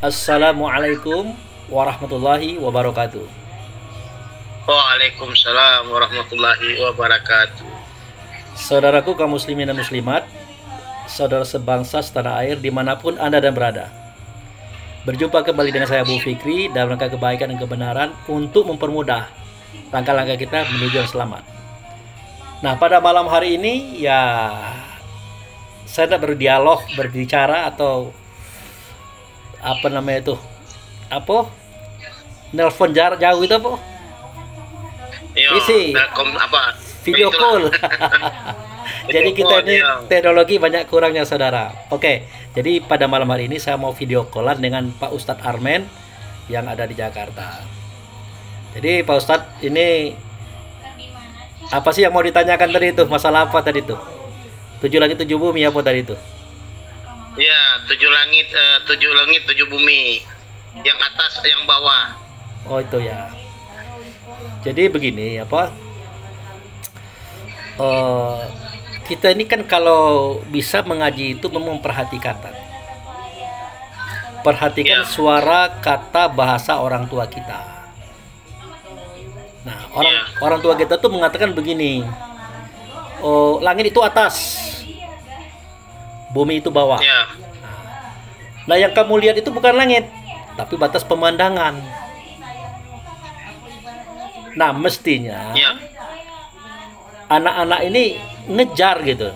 Assalamualaikum warahmatullahi wabarakatuh. Waalaikumsalam warahmatullahi wabarakatuh. Saudaraku kaum muslimin dan muslimat, saudara sebangsa setanah air dimanapun Anda dan berada. Berjumpa kembali dengan saya Bu Fikri dalam rangka kebaikan dan kebenaran untuk mempermudah langkah-langkah kita menuju yang selamat. Nah, pada malam hari ini ya saya tidak berdialog, berbicara atau apa namanya itu? Apa? Nelpon jarak jauh itu apa? Isi Apa? video call. Jadi kita ini teknologi banyak kurangnya saudara. Oke, jadi pada malam hari ini saya mau video callan dengan Pak Ustadz Armen yang ada di Jakarta. Jadi Pak Ustadz ini apa sih yang mau ditanyakan tadi itu? Masalah apa tadi itu? 7 langit 7 bumi apa tadi itu? Ya, 7 langit 7 bumi. Yang atas, yang bawah. Oh itu ya. Jadi begini apa? Kita ini kan kalau bisa mengaji itu memperhatikan. Perhatikan suara kata bahasa orang tua kita. Nah, orang tua kita tuh mengatakan begini. Oh, langit itu atas. Bumi itu bawah. Nah, yang kamu lihat itu bukan langit, tapi batas pemandangan. Nah, mestinya anak-anak ini ngejar gitu,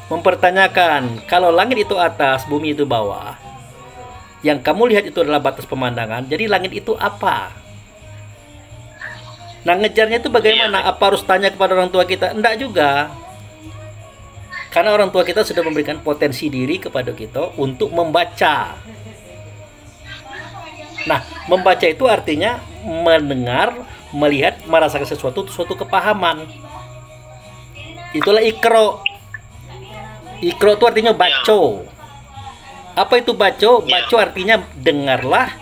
mempertanyakan kalau langit itu atas, bumi itu bawah. Yang kamu lihat itu adalah batas pemandangan. Jadi langit itu apa? Nah, ngejarnya itu bagaimana? Apa harus tanya kepada orang tua kita? Enggak juga. Karena orang tua kita sudah memberikan potensi diri kepada kita untuk membaca. Nah, membaca itu artinya mendengar, melihat, merasakan sesuatu, suatu kepahaman. Itulah ikro. Ikro itu artinya baco. Apa itu baco? Baco artinya dengarlah,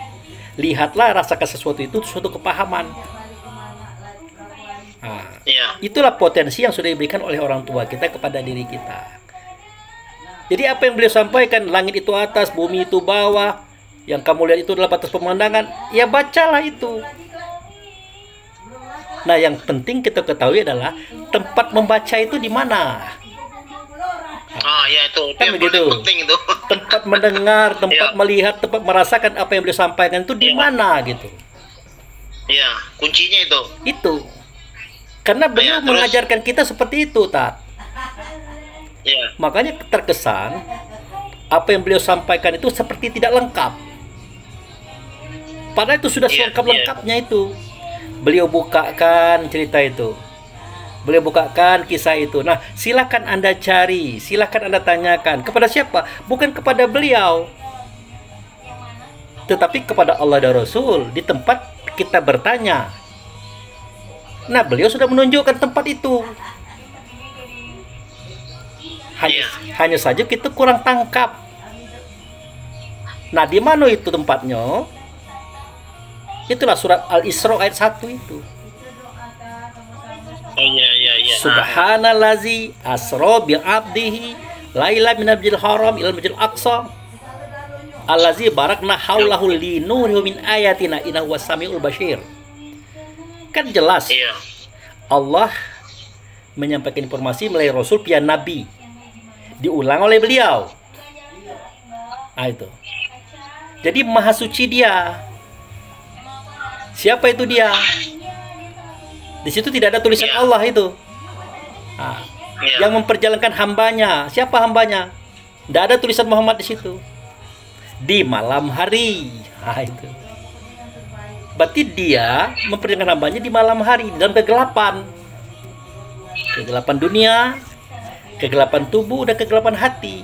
lihatlah, rasakan sesuatu itu, suatu kepahaman. Nah, itulah potensi yang sudah diberikan oleh orang tua kita kepada diri kita. Jadi apa yang beliau sampaikan, langit itu atas, bumi itu bawah, yang kamu lihat itu adalah batas pemandangan, ya bacalah itu. Nah, yang penting kita ketahui adalah tempat membaca itu di mana. Itu kan begitu. Penting itu. Tempat mendengar, tempat melihat, tempat merasakan apa yang beliau sampaikan itu di mana gitu. Iya, kuncinya itu. Itu. Karena beliau mengajarkan kita seperti itu, Tat. Makanya terkesan apa yang beliau sampaikan itu seperti tidak lengkap. Padahal itu sudah selengkap-lengkapnya itu. Beliau bukakan cerita itu. Beliau bukakan kisah itu. Nah, silakan Anda cari, silakan Anda tanyakan. Kepada siapa? Bukan kepada beliau, tetapi kepada Allah dan Rasul di tempat kita bertanya. Nah, beliau sudah menunjukkan tempat itu. Hanya saja kita kurang tangkap. Nah, di mana itu tempatnya? Itulah surat Al-Isra ayat 1 itu. Subhanallazi asra bi 'abdihi laila minal masjidil haram ilal masjidil aqsa allazi barakna haulahu linurihi min ayatina innahu was-samiul basir. Kan jelas. Allah menyampaikan informasi melalui Rasul via Nabi. Diulang oleh beliau. Nah, itu. Jadi maha suci dia. Siapa itu dia? Di situ tidak ada tulisan Allah itu. Nah, yang memperjalankan hambanya. Siapa hambanya? Tidak ada tulisan Muhammad di situ. Di malam hari. Nah, itu. Berarti dia memperjalankan hambanya di malam hari, dalam kegelapan. Kegelapan dunia, kegelapan tubuh, dan kegelapan hati.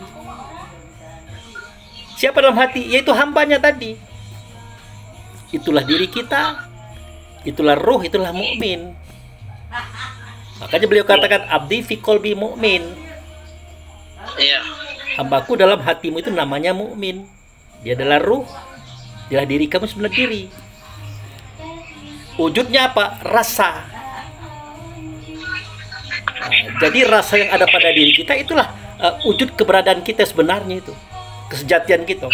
Siapa dalam hati? Yaitu hambanya tadi. Itulah diri kita, itulah ruh, itulah mukmin. Makanya beliau katakan abdi fi qalbi mukmin. Hambaku dalam hatimu itu namanya mukmin. Dia adalah ruh, dia adalah diri kamu sebenarnya diri. Wujudnya apa? Rasa. Jadi rasa yang ada pada diri kita itulah wujud keberadaan kita sebenarnya itu, kesejatian kita.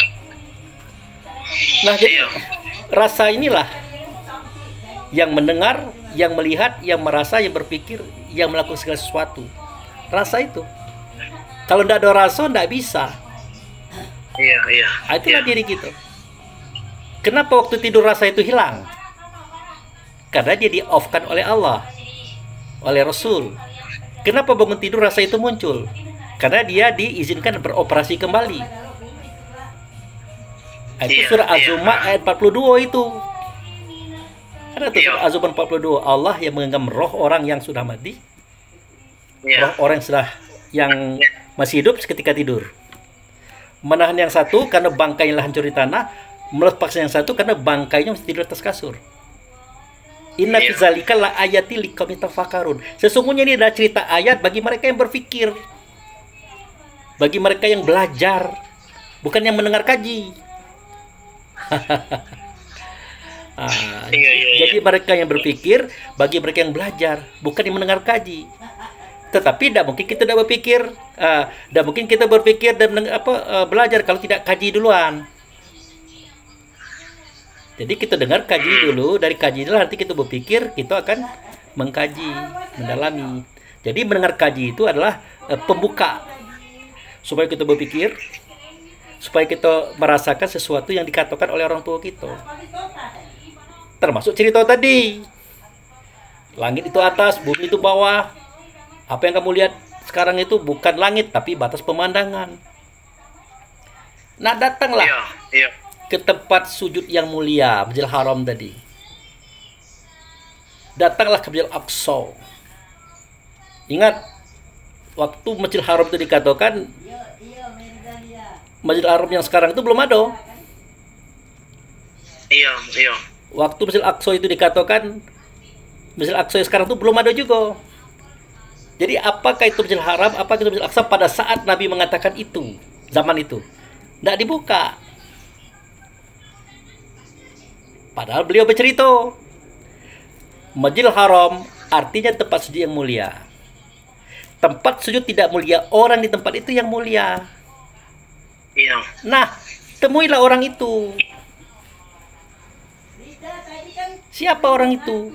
Nah, jadi Iya. rasa inilah yang mendengar, yang melihat, yang merasa, yang berpikir, yang melakukan segala sesuatu. Rasa itu. Kalau tidak ada rasa, tidak bisa. Iya, iya. Ah, itulah Iya. diri kita. Kenapa waktu tidur rasa itu hilang? Karena dia di-off-kan oleh Allah, oleh Rasul. Kenapa bangun tidur rasa itu muncul? Karena dia diizinkan beroperasi kembali. Itu Iya, surah iya. Az-Zumar ayat 42 itu. Ada tuh Iya. surah Az-Zumar 42. Allah yang menggenggam roh orang yang sudah mati, Iya. roh orang yang masih hidup seketika tidur. Menahan yang satu karena bangkainya hancur di tanah, melepaskan yang satu karena bangkainya masih tidur atas kasur. Inna fi zalika la ayati liqaumin tafakkarun. Sesungguhnya ini adalah cerita ayat bagi mereka yang berpikir. Bagi mereka yang belajar, bukan yang mendengar kaji. Iya, iya, iya. Jadi mereka yang berpikir, bagi mereka yang belajar, bukan yang mendengar kaji. Tetapi tidak mungkin kita tidak berpikir, tidak mungkin kita berpikir dan belajar kalau tidak kaji duluan. Jadi kita dengar kaji dulu, dari kaji itulah nanti kita berpikir, kita akan mengkaji, mendalami. Jadi mendengar kaji itu adalah pembuka supaya kita berpikir, supaya kita merasakan sesuatu yang dikatakan oleh orang tua kita. Termasuk cerita tadi. Langit itu atas, bumi itu bawah. Apa yang kamu lihat sekarang itu bukan langit, tapi batas pemandangan. Nah, datanglah Iya, iya. ke tempat sujud yang mulia, Masjidil Haram tadi. Datanglah ke Masjidil Aqsa. Ingat, waktu Masjidil Haram itu dikatakan, Masjidil Haram yang sekarang itu belum ada. Iya, iya. Waktu Masjidil Aqsa itu dikatakan, Masjidil Aqsa yang sekarang itu belum ada juga. Jadi apakah itu Masjidil Haram, apakah itu Masjidil Aqsa pada saat Nabi mengatakan itu, zaman itu? Tidak dibuka. Padahal beliau bercerita, Masjidil Haram artinya tempat sujud yang mulia. Tempat sujud tidak mulia, orang di tempat itu yang mulia. Iya. Nah, temuilah orang itu. Siapa orang itu?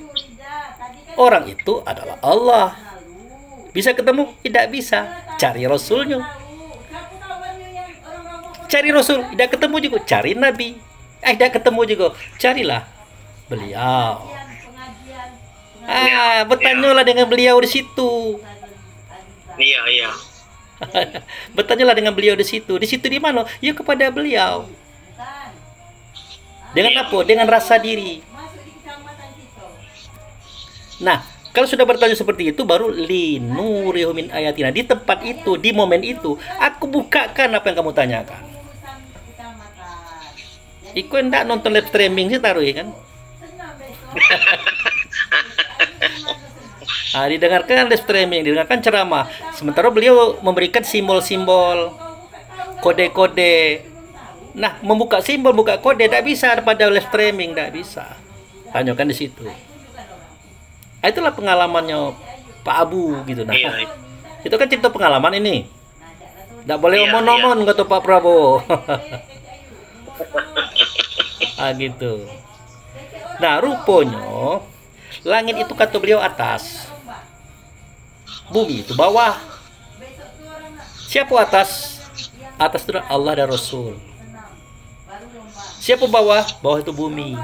Orang itu adalah Allah. Bisa ketemu? Tidak bisa. Cari Rasulnya. Cari Rasul, tidak ketemu juga. Cari Nabi. Tidak ketemu juga. Carilah beliau. Bertanyalah dengan beliau di situ. Iya, iya. Bertanyalah dengan beliau di situ. Di situ di mana? Ya kepada beliau. Dengan apa? Dengan rasa diri. Nah, kalau sudah bertanya seperti itu, baru linurihu min ayatina. Di tempat itu, di momen itu, aku bukakan apa yang kamu tanyakan. Iku enggak nonton live streaming sih taruh ya kan? Didengarkan live streaming, didengarkan ceramah. Sementara beliau memberikan simbol-simbol, kode-kode. Nah, membuka simbol, buka kode tidak bisa pada live streaming, tidak bisa. Tanyakan di situ. Itulah pengalamannya Pak Abu gitu. Nah, itu kan cerita pengalaman ini. Tidak boleh omon-omon kata Pak Prabowo. Gitu. Nah, rupanya langit itu kata beliau atas, bumi itu bawah. Siapa atas? Atas itu Allah dan Rasul. Siapa bawah? Bawah itu bumi.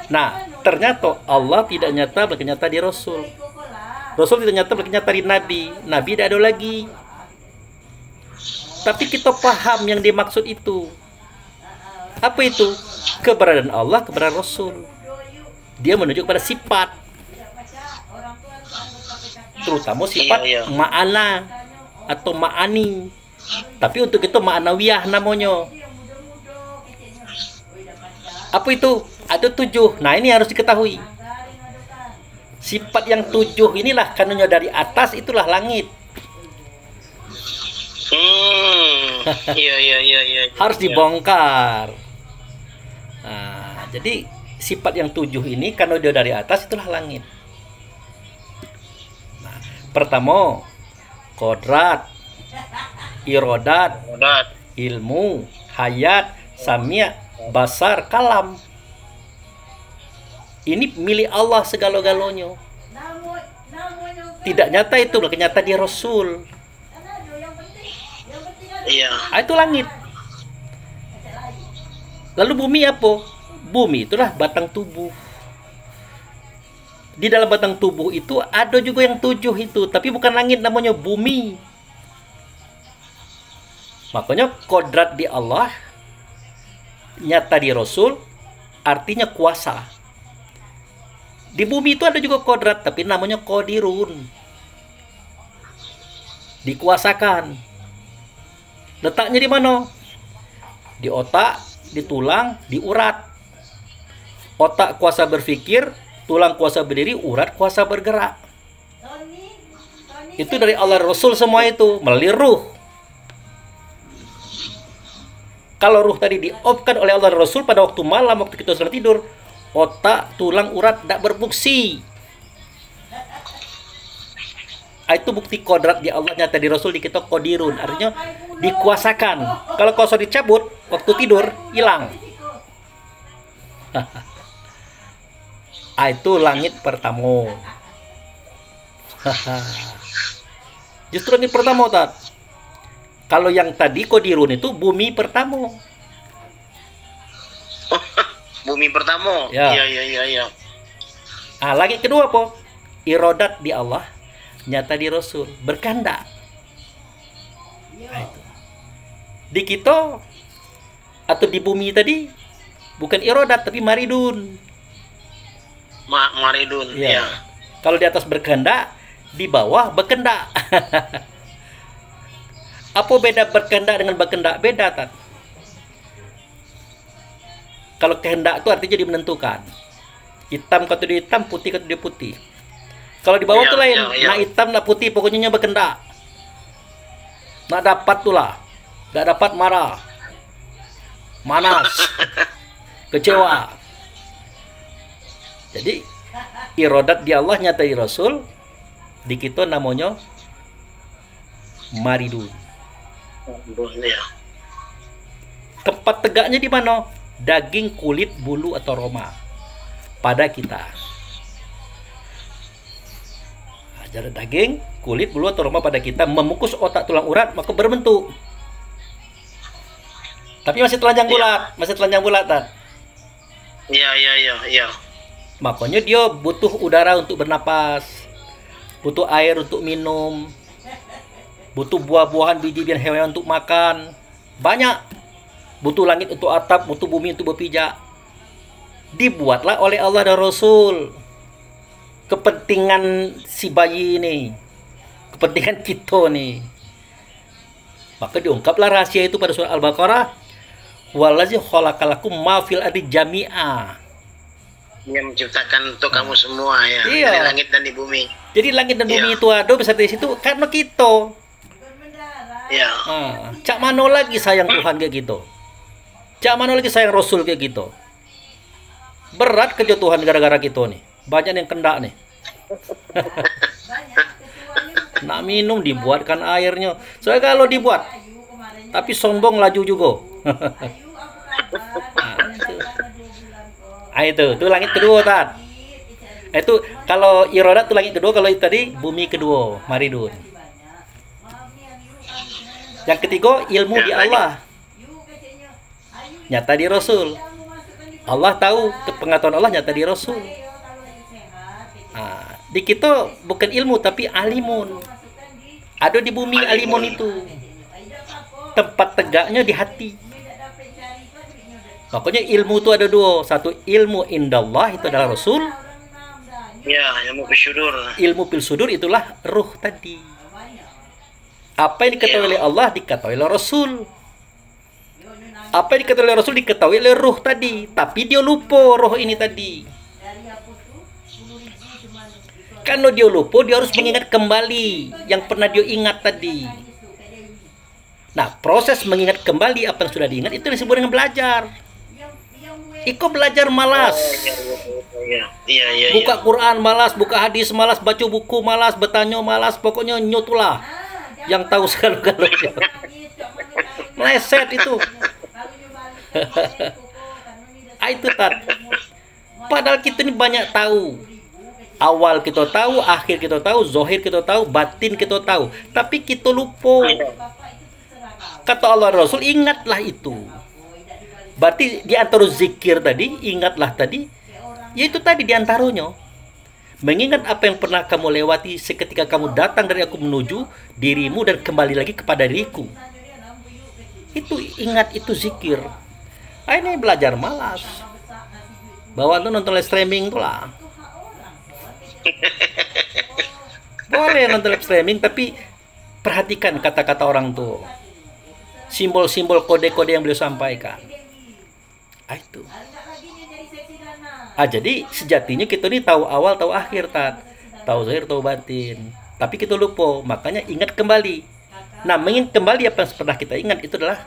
Nah, ternyata Allah tidak nyata berkenyata di Rasul. Rasul tidak nyata berkenyata di Nabi. Nabi tidak ada lagi. Tapi kita paham yang dimaksud itu. Apa itu? Keberadaan Allah, keberadaan Rasul. Dia menunjuk pada sifat. Terutama sifat ma'ana atau ma'ani. Tapi untuk itu ma'anawiyah namanya. Apa itu? Ada 7. Nah, ini harus diketahui. Sifat yang 7 inilah karenanya dari atas itulah langit. Iya. Harus dibongkar. Nah, jadi sifat yang 7 ini karena dia dari atas itulah langit. Nah, pertama kodrat, irodat, ilmu, hayat, Samia, basar, kalam. Ini milik Allah segala-galanya. Tidak nyata itu, belum nyata dia Rasul. Iya. Itu langit. Lalu bumi apa? Bumi itulah batang tubuh. Di dalam batang tubuh itu ada juga yang 7 itu, tapi bukan langit, namanya bumi. Makanya kodrat di Allah nyata di Rasul, artinya kuasa. Di bumi itu ada juga kodrat, tapi namanya kodirun. Dikuasakan. Letaknya di mana? Di otak, di tulang, di urat. Otak kuasa berpikir, tulang kuasa berdiri, urat kuasa bergerak. Itu dari Allah Rasul semua itu, melalui ruh. Kalau ruh tadi di-off-kan oleh Allah Rasul pada waktu malam, waktu kita sedang tidur, otak, tulang, urat tidak berfungsi. Itu bukti kodrat di Allah nyata di Rasul, di kita kodirun, artinya dikuasakan. Kalau kuasa dicabut waktu tidur, hilang. Itu langit pertama. Justru ini pertama, Tat. Kalau yang tadi kodirun itu bumi pertama. Bumi pertama. Ya. Iya. Langit kedua apa? Irodat di Allah, nyata di Rasul, berkehendak. Itu. Di kita atau di bumi tadi bukan irodat tapi maridun. Maridun. Ya. Ya. Kalau di atas berkehendak, di bawah berkehendak. Apa beda berkehendak dengan berkehendak? Beda, Tat. Kalau kehendak itu artinya dia menentukan. Hitam kata dia hitam, putih kata dia putih. Kalau di bawah itu lain. Nak hitam, nak putih, pokoknya berkehendak. Nak dapat tulah. Gak dapat marah. Manas. Kecewa. Jadi, irodat di Allah nyata di Rasul. Di kita namanya maridun. Ya. Tempat tegaknya di mana? Daging, kulit, bulu atau roma pada kita. Jadi daging, kulit, bulu atau roma pada kita memukus otak, tulang, urat, maka berbentuk. Tapi masih telanjang bulat, Tat. Iya. Makanya dia butuh udara untuk bernapas, butuh air untuk minum, butuh buah-buahan, biji-bijian hewan untuk makan. Banyak. Butuh langit untuk atap, butuh bumi untuk berpijak. Dibuatlah oleh Allah dan Rasul. Kepentingan si bayi ini, kepentingan kita nih. Maka diungkaplah rahasia itu pada surah Al-Baqarah. Wallazi khalaqalakum ma fil ardi jami'a. Yang menciptakan untuk kamu semua ya. Iya. Di langit dan di bumi. Jadi langit dan bumi Iya. itu ada bisa dari situ karena kita. Ya. Cak mana lagi sayang Tuhan kayak gitu? Cak mana lagi sayang Rasul kayak gitu? Berat kerja Tuhan gara-gara kita nih. Banyak yang kendak nih. Nak minum dibuatkan airnya. Soalnya kalau dibuat, tapi sombong laju juga. Itu langit kedua, Tat. Itu kalau irodat itu langit kedua, kalau itu tadi bumi kedua, maridun. Yang ketiga, ilmu di Allah. Nyata di Rasul. Allah tahu, pengetahuan Allah nyata di Rasul. Di kita bukan ilmu tapi alimun. Ada di bumi alimun itu. Tempat tegaknya di hati. Makanya ilmu itu ada dua. Satu ilmu indallah, itu adalah Rasul. Ya, ilmu bersyudur. Ilmu fil sudur itulah ruh tadi. Apa yang diketahui oleh Allah diketahui oleh Rasul. Apa yang diketahui oleh Rasul diketahui oleh ruh tadi. Tapi dia lupa roh ini tadi. Karena dia lupa, dia harus mengingat kembali yang pernah dia ingat tadi. Nah, proses mengingat kembali apa yang sudah diingat itu disebut dengan belajar. Iko belajar malas. Iya. Buka Quran malas, buka hadis malas, baca buku malas, bertanya malas, pokoknya nyotulah. Yang tahu segala-galanya. Meleset itu. Itu tat. Padahal kita ini banyak tahu. Awal kita tahu, akhir kita tahu, zohir kita tahu, batin kita tahu. Tapi kita lupa. Kata Allah Rasul, ingatlah itu. Berarti di antara zikir tadi, ingatlah tadi, yaitu tadi di antaranya. Mengingat apa yang pernah kamu lewati seketika kamu datang dari aku menuju dirimu dan kembali lagi kepada diriku. Itu ingat, itu zikir. Ini belajar malas. Bawa tuh nonton live streaming tuh lah. Boleh nonton live streaming, tapi perhatikan kata-kata orang tuh. Simbol-simbol kode-kode yang beliau sampaikan. Itu. Jadi sejatinya kita ini tahu awal, tahu akhir, tahu zahir, tahu batin. Tapi kita lupa, makanya ingat kembali. Nah, mengingat kembali apa yang pernah kita ingat itu adalah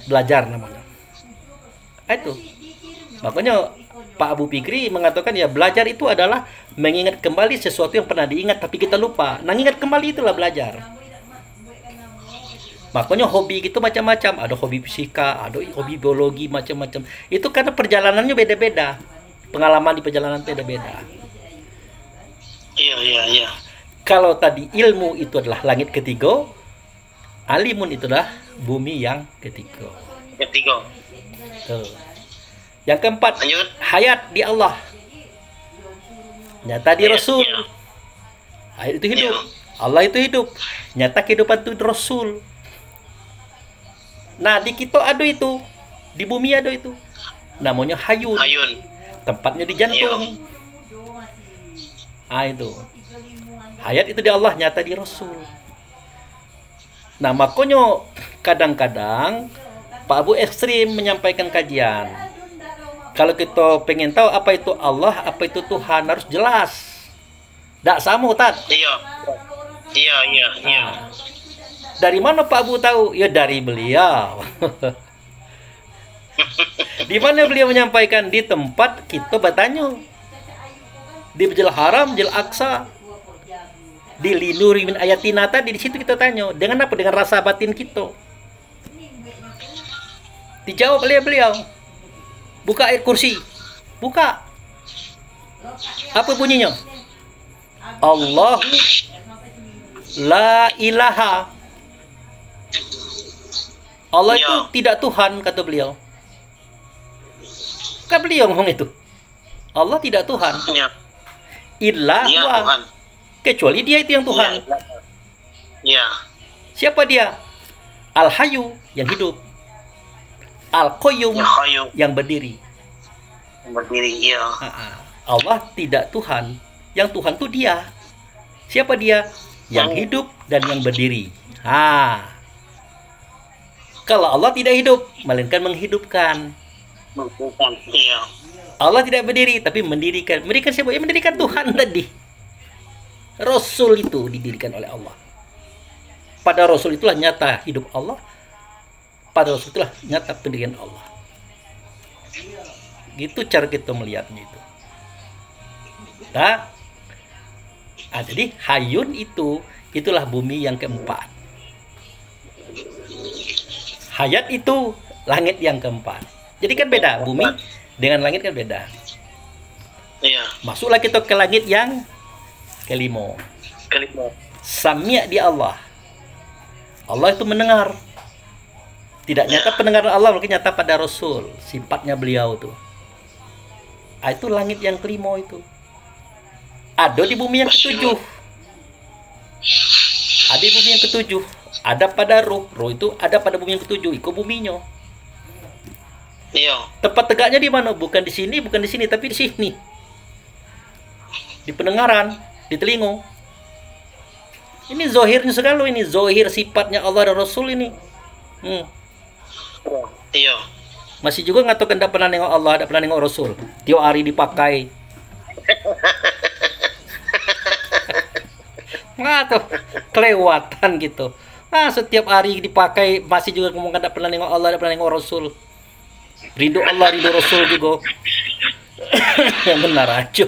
belajar namanya. Itu. Makanya Pak Abu Fikri mengatakan ya belajar itu adalah mengingat kembali sesuatu yang pernah diingat tapi kita lupa. Nah, ingat kembali itulah belajar. Makanya hobi gitu macam-macam. Ada hobi fisika, ada hobi biologi, macam-macam. Itu karena perjalanannya beda-beda. Pengalaman di perjalanan beda-beda. Iya. Kalau tadi ilmu itu adalah langit ketiga, alimun itu adalah bumi yang ketiga. Tuh. Yang keempat, lanjut. Hayat di Allah. Nyata di Rasul. Hayat itu hidup. Allah itu hidup. Nyata kehidupan itu Rasul. Nah, di kita ada itu. Di bumi ada itu. Namanya hayun. Tempatnya di jantung. Itu. Hayat itu di Allah, nyata di Rasul. Nah, makanya kadang-kadang Pak Abu ekstrim menyampaikan kajian. Kalau kita pengen tahu apa itu Allah, apa itu Tuhan, harus jelas. Tak sama, Tat. Iya. Dari mana Pak Abu tahu? Ya dari beliau. Di mana beliau menyampaikan? Di tempat kita bertanya. Di Masjidil Haram, Masjidil Aqsa. Di linuri min ayatina tadi, di situ kita tanya. Dengan apa? Dengan rasa batin kita. Dijawab oleh beliau. Buka ayat kursi. Buka. Apa bunyinya? Allah la ilaha. Allah itu tidak Tuhan, kata beliau. Kan beliau ngomong itu. Allah tidak Tuhan. Illa huwa. Kecuali dia itu yang Tuhan. Siapa dia? Al-Hayyu, yang hidup. Al-Qayyum, yang berdiri. Allah tidak Tuhan. Yang Tuhan itu dia. Siapa dia? Yang hidup dan yang berdiri. Kalau Allah tidak hidup, melainkan menghidupkan. Allah tidak berdiri, tapi mendirikan. Mendirikan siapa? Ya, mendirikan Tuhan tadi. Rasul itu didirikan oleh Allah. Pada Rasul itulah nyata hidup Allah. Pada Rasul itulah nyata pendirian Allah. Gitu cara kita melihatnya itu. Nah, jadi hayun itulah bumi yang keempat. Hayat itu langit yang keempat. Jadi kan beda, bumi dengan langit kan beda. Masuklah kita ke langit yang kelima. Samia di Allah. Allah itu mendengar. Tidak nyata pendengaran Allah, mungkin nyata pada Rasul. Sifatnya beliau tuh. Itu langit yang kelima itu. Ada di bumi yang ketujuh. Ada di bumi yang ketujuh. Ada pada roh. Roh itu ada pada bumi yang ketujuh. Itu buminya. Tempat tegaknya di mana? Bukan di sini, bukan di sini, tapi di sini. Di pendengaran, di telinga. Ini zohirnya sekali ini. Zohir sifatnya Allah dan Rasul ini. Masih juga ngatakan tidak pernah nengok Allah, tidak pernah nengok Rasul. Tiap hari dipakai. Tuh kelewatan gitu. Setiap hari dipakai masih juga ngomong tidak pernah nengok Allah, tidak pernah nengok Rasul. Ridho Allah, ridho Rasul juga. Yang benar aja.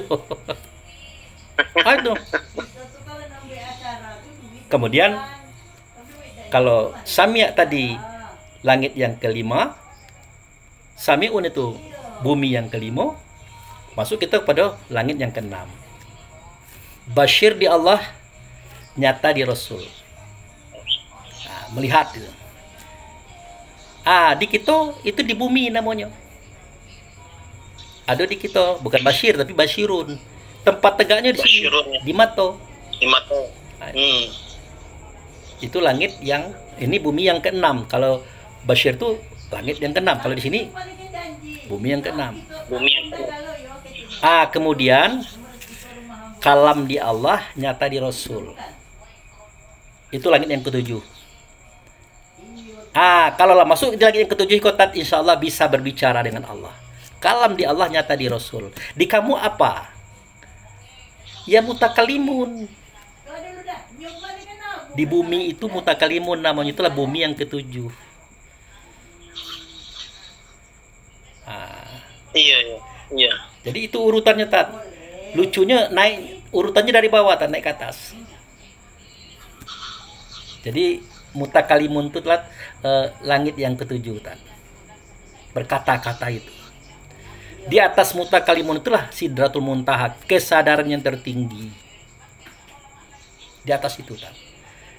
Aduh. Kemudian kalau Samia tadi langit yang kelima, Sami'un itu bumi yang kelima. Masuk kita kepada langit yang keenam. Basyir di Allah, nyata di Rasul. Nah, melihat itu. Di kita itu di bumi namanya. Ada di kita, bukan basyir tapi basyirun. Tempat tegaknya di sini, di mata. Di mata. Itu langit yang ini bumi yang keenam. Kalau basyir itu langit yang keenam. Kalau di sini bumi yang keenam. Bumi yang keenam. Kemudian kalam di Allah, nyata di Rasul. Itu langit yang ketujuh. Kalau lah masuk di langit yang ketujuh, kotat insya Allah bisa berbicara dengan Allah. Kalam di Allah, nyata di Rasul. Di kamu apa? Ya mutakalimun. Di bumi itu mutakalimun namanya, itulah bumi yang ketujuh. Iya. Jadi itu urutannya, Tat. Lucunya naik urutannya dari bawah, Tat, naik ke atas. Jadi mutakalimun itu telah langit yang ketujuh, Tat. Berkata-kata itu. Di atas mutakalimun itulah Sidratul Muntaha, kesadaran yang tertinggi. Di atas itu, Tat.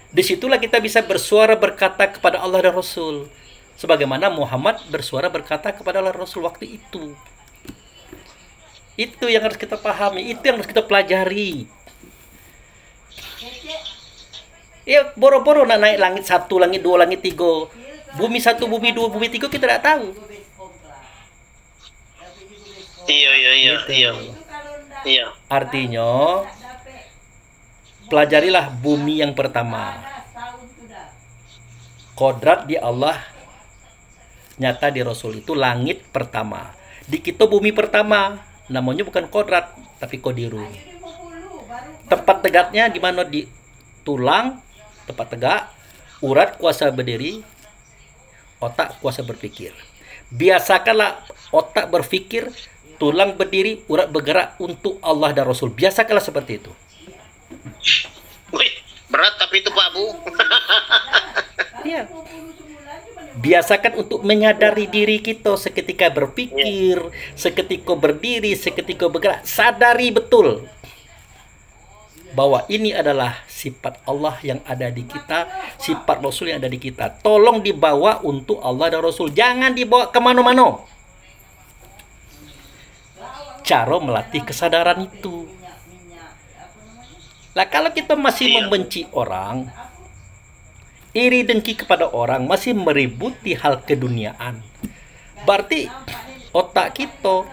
Disitulah kita bisa bersuara berkata kepada Allah dan Rasul. Sebagaimana Muhammad bersuara berkata kepada Allah dan Rasul waktu itu. Itu yang harus kita pahami, itu yang harus kita pelajari. Ya, boro-boro nak naik langit 1, langit 2, langit 3. Bumi 1, bumi 2, bumi 3 kita tidak tahu. Iya. Artinya, pelajarilah bumi yang pertama. Kodrat di Allah, nyata di Rasul, itu langit pertama. Di kita bumi pertama, namanya bukan kodrat tapi kodirun. Tempat tegaknya di mana? Di tulang, tempat tegak, urat kuasa berdiri, otak kuasa berpikir. Biasakanlah otak berpikir, tulang berdiri, urat bergerak untuk Allah dan Rasul. Biasakanlah seperti itu. Wih, berat tapi itu Pak Bu. Iya. Biasakan untuk menyadari diri kita seketika berpikir, seketika berdiri, seketika bergerak. Sadari betul bahwa ini adalah sifat Allah yang ada di kita, sifat Rasul yang ada di kita. Tolong dibawa untuk Allah dan Rasul. Jangan dibawa kemana-mana. Cara melatih kesadaran itu. Lah kalau kita masih membenci orang, iri dengki kepada orang, masih meributi hal keduniaan, berarti otak kita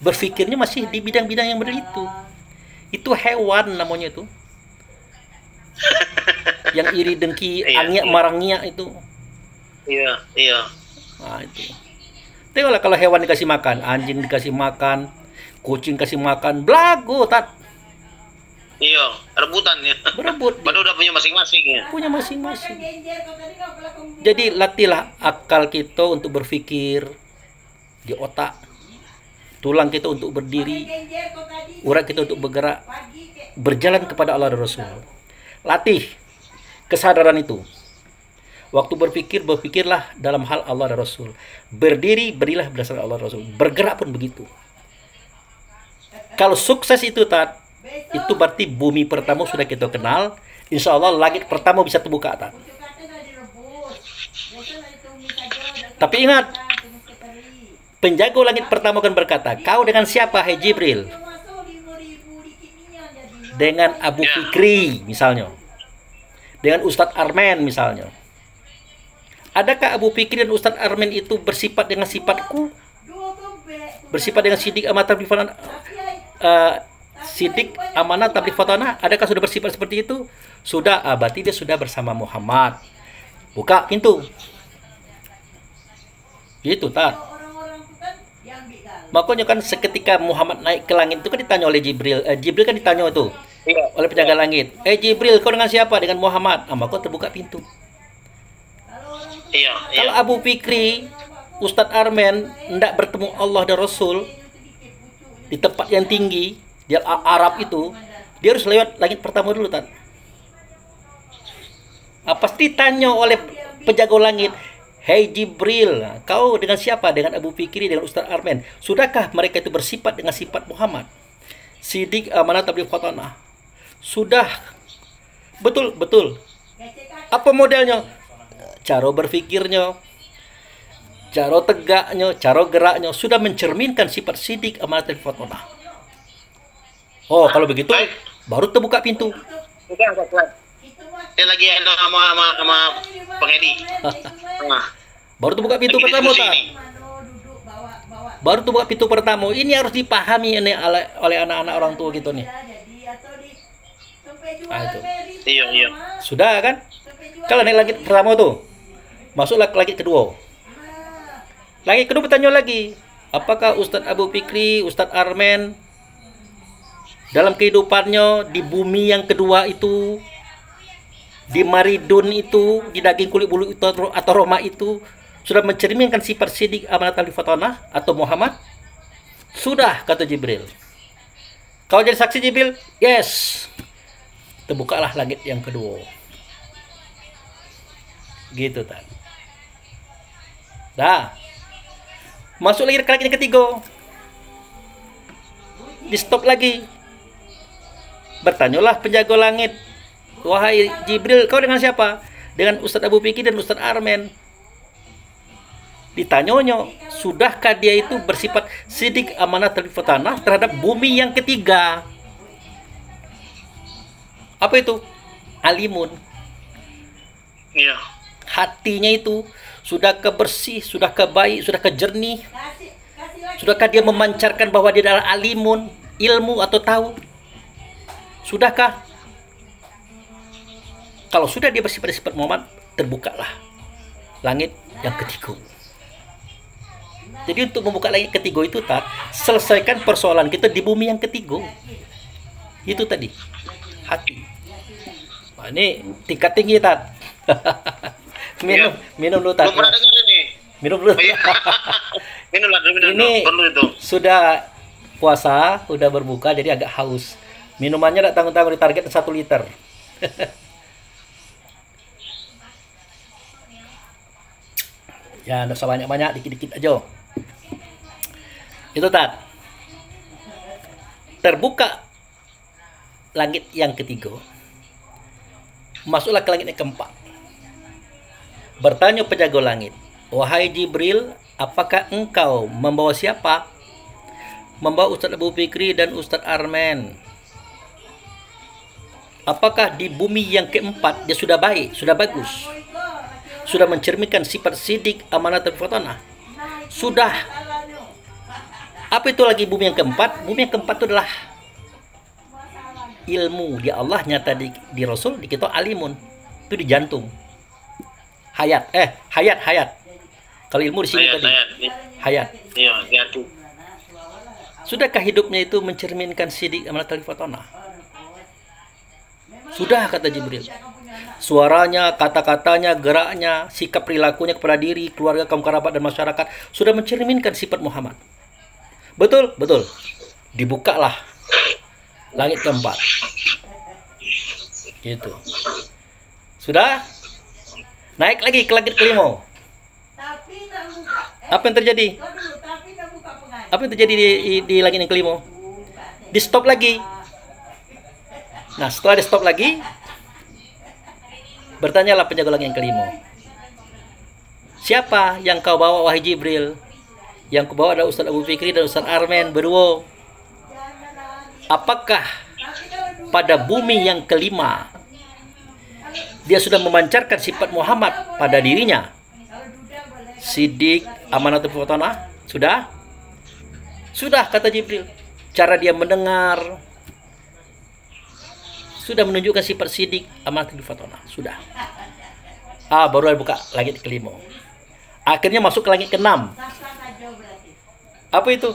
berpikirnya masih di bidang-bidang yang begitu. Itu hewan namanya itu. Yang iri dengki, angiak marangnya itu. Iya. Nah, itu. Tengoklah kalau hewan dikasih makan, anjing dikasih makan, kucing kasih makan, belagu, Tat. Iya, rebutan ya. Berebut. Padahal udah punya masing-masing ya. Punya masing-masing. Jadi latihlah akal kita untuk berpikir di otak, tulang kita untuk berdiri, urat kita untuk bergerak, berjalan kepada Allah dan Rasul. Latih kesadaran itu. Waktu berpikir, berpikirlah dalam hal Allah dan Rasul. Berdiri, berilah berdasarkan Allah dan Rasul. Bergerak pun begitu. Kalau sukses itu, Tat, itu berarti bumi pertama sudah kita kenal. Insya Allah langit pertama bisa terbuka, Tat. Tapi ingat, penjaga langit pertama akan berkata, kau dengan siapa, hai Jibril? Dengan Abu Fikri misalnya, dengan Ustadz Armen misalnya. Adakah Abu Fikri dan Ustadz Armen itu bersifat dengan sifatku? Bersifat dengan sidik amanah sidik amanah tabligh fatana? Adakah sudah bersifat seperti itu? Sudah, berarti dia sudah bersama Muhammad. Buka pintu. Gitu, Tat. Makanya kan seketika Muhammad naik ke langit itu kan ditanya oleh Jibril. Jibril kan ditanya itu oleh penjaga langit. Jibril, kau dengan siapa? Dengan Muhammad. Maka terbuka pintu. Kalau Abu Fikri, Ustadz Armen hendak bertemu Allah dan Rasul di tempat yang tinggi, di Arab itu, dia harus lewat langit pertama dulu, Tat. Pasti ditanya oleh penjaga langit, Hei Jibril, kau dengan siapa? Dengan Abu Fikri, dengan Ustaz Armen. Sudahkah mereka itu bersifat dengan sifat Muhammad? Sidik, amanah, tabligh, fatanah. Sudah. Betul, betul. Apa modelnya? Cara berfikirnya, cara tegaknya, cara geraknya sudah mencerminkan sifat sidik, amanah, tabligh, fatanah. Oh, kalau begitu baru terbuka pintu. Saya lagi ada sama Bang Edi. Nah, Baru terbuka pintu lagi pertama, diskusi tak? ini. Baru terbuka pintu pertama. Ini harus dipahami ini oleh anak-anak orang tua gitu nih. Ah, itu. Iya. Sudah kan? Kalau naik langit pertama tuh, masuklah ke langit kedua. Langit kedua bertanya lagi, apakah Ustadz Abu Fikri, Ustadz Armen dalam kehidupannya di bumi yang kedua itu, di Maridun itu, di daging kulit bulu itu atau Roma itu, sudah mencerminkan sifat sidik, amanah, tabligh, fatanah atau Muhammad? Sudah, kata Jibril. Kau jadi saksi, Jibril? Yes. Terbukalah langit yang kedua. Gitu kan. Dah. Masuk lagi ke langit yang ketiga. Di stop lagi. Bertanyalah penjaga langit, wahai Jibril, kau dengan siapa? Dengan Ustadz Abu Fikri dan Ustadz Armen. Ditanyanya, sudahkah dia itu bersifat sidik, amanah, tabligh, fatanah terhadap bumi yang ketiga? Apa itu? Alimun. Iya. Hatinya itu sudah kebersih, sudah kebaik, sudah kejernih. Sudahkah dia memancarkan bahwa dia adalah alimun, ilmu atau tahu? Sudahkah? Kalau sudah dia bersifat sifat Muhammad, terbukalah langit yang ketiga. Jadi untuk membuka langit ketiga itu, tak selesaikan persoalan kita di bumi yang ketiga. Itu tadi hati. Nah, ini tingkat tinggi, tak. minum dulu, tak. Belum pernah dengar ini. Minum dulu. Oh, iya. minum Ini perlu itu. sudah puasa, sudah berbuka, jadi agak haus. Minumannya tidak tanggung-tanggung, ditarget 1 liter. Ya, tidak usah banyak-banyak, dikit-dikit aja. Itu tak. Terbuka langit yang ketiga. Masuklah ke langit yang keempat. Bertanya penjaga langit, wahai Jibril, apakah engkau membawa siapa? Membawa Ustadz Abu Fikri dan Ustadz Armen. Apakah di bumi yang keempat dia sudah baik, sudah bagus, sudah mencerminkan sifat sidik, amanah, tabligh, fatanah? Sudah. Apa itu lagi bumi yang keempat? Bumi yang keempat itu adalah ilmu. Di Allah nyata, di Rasul, di kita alimun. Itu di jantung. Hayat. Kalau ilmu di sini tadi. Hayat. Iya, jatuh. Sudahkah hidupnya itu mencerminkan sidik, amanah, tabligh, fatanah? Sudah, kata Jibril. Suaranya, kata-katanya, geraknya, sikap perilakunya kepada diri, keluarga, kaum kerabat, dan masyarakat sudah mencerminkan sifat Muhammad. Betul, betul. Dibukalah langit keempat. Gitu. Sudah? Naik lagi ke langit kelima. Apa yang terjadi? Apa yang terjadi di langit yang kelima? Di stop lagi. Nah, setelah di stop lagi, bertanyalah penjaga langit yang kelima. Siapa yang kau bawa, wahai Jibril? Yang kau bawa adalah Ustadz Abu Fikri dan Ustadz Armen berdua. Apakah pada bumi yang kelima dia sudah memancarkan sifat Muhammad pada dirinya? Sidik, amanah, tabligh, fatanah? Sudah? Sudah, kata Jibril. Cara dia mendengar sudah menunjukkan sifat sidik, amanah, tabligh, fatanah. Sudah. Baru buka langit kelima. Akhirnya masuk ke langit keenam. Apa itu?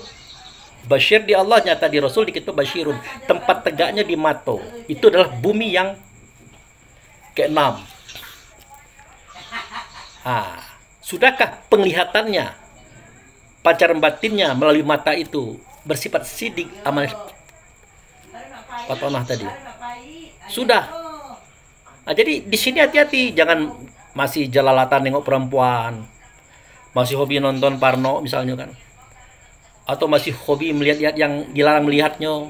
Basyir di Allah, nyata di Rasul, di kita basyirun. Tempat tegaknya di Mato. Itu adalah bumi yang keenam. Sudahkah penglihatannya, pancaran batinnya melalui mata itu bersifat sidik, amanah, fatanah tadi? Sudah. Jadi di sini hati-hati, jangan masih jalalatan nengok perempuan, masih hobi nonton Parno misalnya kan, atau masih hobi melihat yang dilarang melihatnya,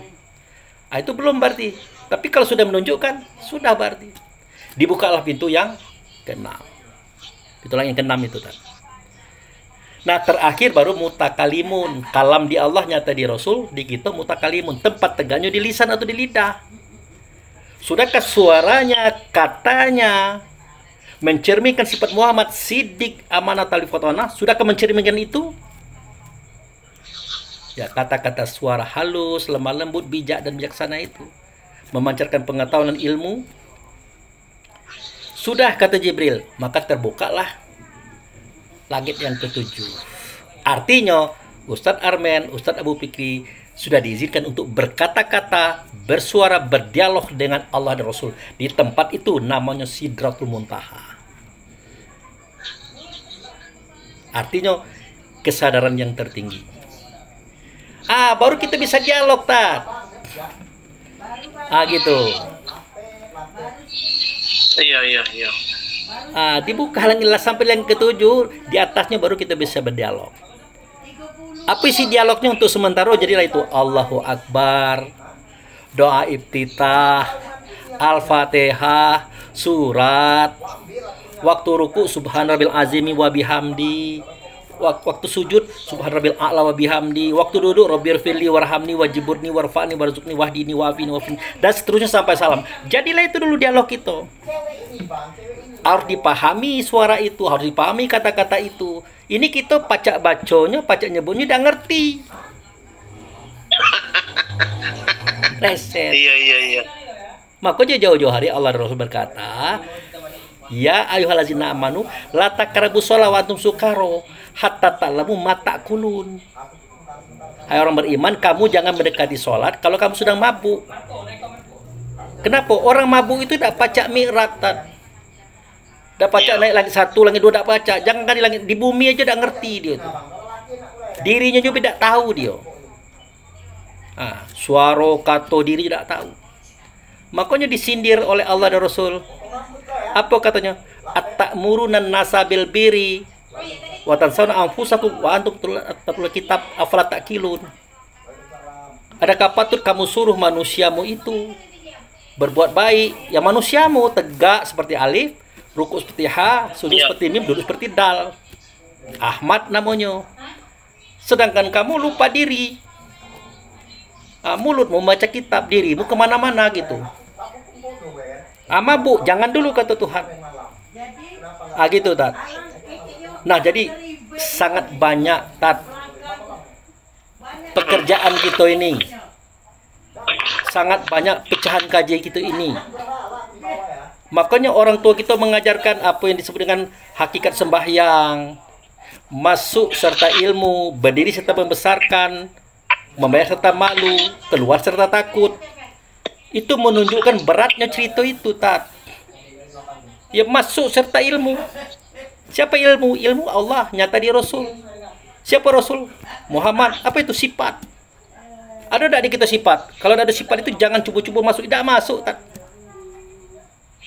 itu belum berarti. Tapi kalau sudah menunjukkan, sudah berarti dibukalah pintu yang keenam. Itulah yang keenam itu kan. Nah, terakhir baru mutakalimun. Kalam di Allah nyata di Rasul, di kita mutakalimun. Tempat tegaknya di lisan atau di lidah. Sudahkah suaranya, katanya mencerminkan sifat Muhammad sidik, amanah, talif, fatona? Sudahkah mencerminkan itu? Ya, kata-kata suara halus, lemah lembut, bijak dan bijaksana itu memancarkan pengetahuan dan ilmu. Sudah, kata Jibril, maka terbukalah langit yang ketujuh. Artinya, Ustadz Armen, Ustadz Abu Fikri sudah diizinkan untuk berkata-kata, bersuara, berdialog dengan Allah dan Rasul di tempat itu, namanya Sidratul Muntaha. Artinya kesadaran yang tertinggi. Baru kita bisa dialog, Tat. Gitu. Iya. Dibuka langit sampai yang ketujuh, di atasnya baru kita bisa berdialog. Apa isi dialognya untuk sementara? Jadilah itu Allahu Akbar, doa iftitah, Al-Fatihah, surat, waktu ruku subhanarabil azimi wa bihamdi, waktu sujud subhanarabil a'la wa bihamdi, waktu duduk rabbirfirli warhamni wajiburni warfa'ni warzuqni wahdini wa'afini wa'afini, dan seterusnya sampai salam. Jadilah itu dulu dialog itu. Harus dipahami suara itu, harus dipahami kata-kata itu. Ini kita pacak baconya, pacak nyebutnya udah ngerti. Reset. Iya. Makanya jauh-jauh hari Allah dan Rasul berkata, ya ayyuhallazina amanu la taqrabus sholata wa antum sukaro hatta ta'lamu ma ta'kulun. Hai orang beriman, kamu jangan mendekati sholat kalau kamu sedang mabuk. Kenapa? Orang mabuk itu tidak pacak mi'raj. Dah pacak naik langit 1, langit 2 dah pacak. Jangan kan di langit, di bumi aja dah ngerti dia tuh. Dirinya juga tidak tahu dia. Suara kata diri tidak tahu. Makanya disindir oleh Allah dan Rasul. Apa katanya? At-ta'murunan nasabil biri wa tansawna anfusakum wa antum tatlul kitab afala ta'qilun. Adakah patut kamu suruh manusiamu itu berbuat baik? Ya manusiamu tegak seperti alif, ruku seperti ha, sujud seperti mim, duduk seperti dal. Ahmad namanya. Sedangkan kamu lupa diri. Mulut membaca kitab, dirimu kemana-mana gitu. Mabuk, jangan dulu kata Tuhan. Gitu, Tat. Nah, jadi sangat banyak, Tat, pekerjaan kita ini. Sangat banyak pecahan kaji kita ini. Makanya orang tua kita mengajarkan apa yang disebut dengan hakikat sembahyang, masuk serta ilmu, berdiri serta membesarkan, membayar serta malu, keluar serta takut. Itu menunjukkan beratnya cerita itu, Tat. Ya masuk serta ilmu. Siapa ilmu? Ilmu Allah, nyata di Rasul. Siapa Rasul? Muhammad. Apa itu sifat? Ada tidak di kita sifat? Kalau ada sifat itu jangan cuba-cuba masuk. Tidak masuk, Tat.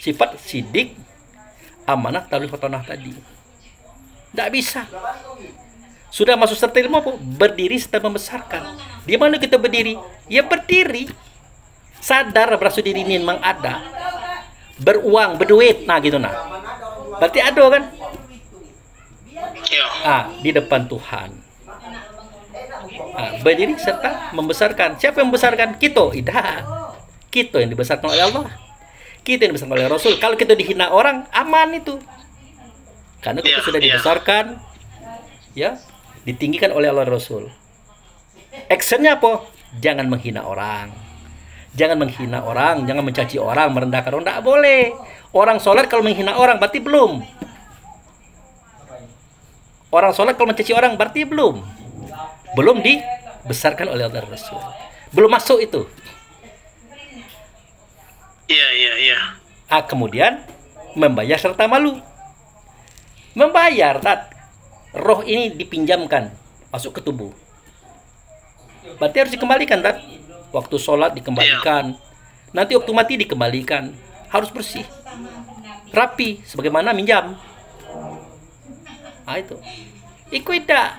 Sifat sidik, amanah, talif, fatonah tadi. Tidak bisa. Sudah masuk serta ilmu apa? Berdiri serta membesarkan. Di mana kita berdiri? Ya berdiri. Sadar berasa diri ini memang ada. Beruang, berduit. Nah gitu nah. Berarti ada kan? Di depan Tuhan. Berdiri serta membesarkan. Siapa yang membesarkan? Kita. Tidak. Kita yang dibesarkan oleh Allah. Kita yang dibesarkan oleh Rasul. Kalau kita dihina orang, aman itu. Karena kita sudah dibesarkan, ya, ditinggikan oleh Allah Rasul. Actionnya apa? Jangan menghina orang. Jangan menghina orang, jangan mencaci orang, merendahkan orang. Tidak boleh. Orang sholat kalau menghina orang, berarti belum. Orang sholat kalau mencaci orang, berarti belum. Belum dibesarkan oleh Allah Rasul. Belum masuk itu. Iya. Kemudian membayar serta malu. Membayar, Tat. Roh ini dipinjamkan masuk ke tubuh. Berarti harus dikembalikan, Tat. Waktu sholat dikembalikan. Nanti waktu mati dikembalikan. Harus bersih. Rapi, sebagaimana minjam. Itu. Iku tidak.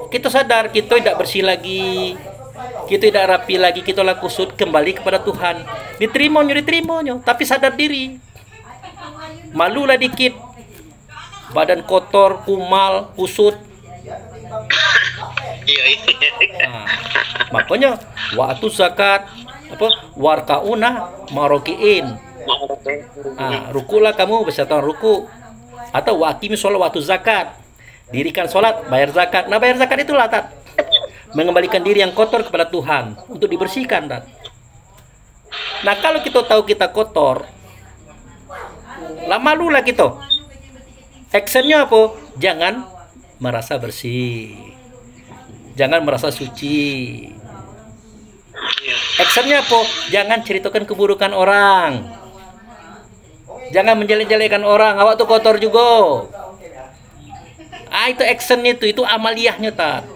Kita sadar kita tidak bersih lagi. Kita tidak rapi lagi, kita lah kusut kembali kepada Tuhan. Diterima, tapi sadar diri. Malulah dikit. Badan kotor, kumal, kusut. Iya. Nah, makanya waktu zakat warkauna marokiin. Rukulah kamu beserta ruku. Atau wakimi sholat waktu zakat. Dirikan sholat, bayar zakat. Nah, bayar zakat itulah tat. Mengembalikan diri yang kotor kepada Tuhan untuk dibersihkan tat. Nah, kalau kita tahu kita kotor, lah malulah kita. Actionnya apa? Jangan merasa bersih. Jangan merasa suci. Actionnya apa? Jangan ceritakan keburukan orang. Jangan menjelek-jelekan orang. Awak tuh kotor juga. Itu actionnya itu amaliyahnya tat.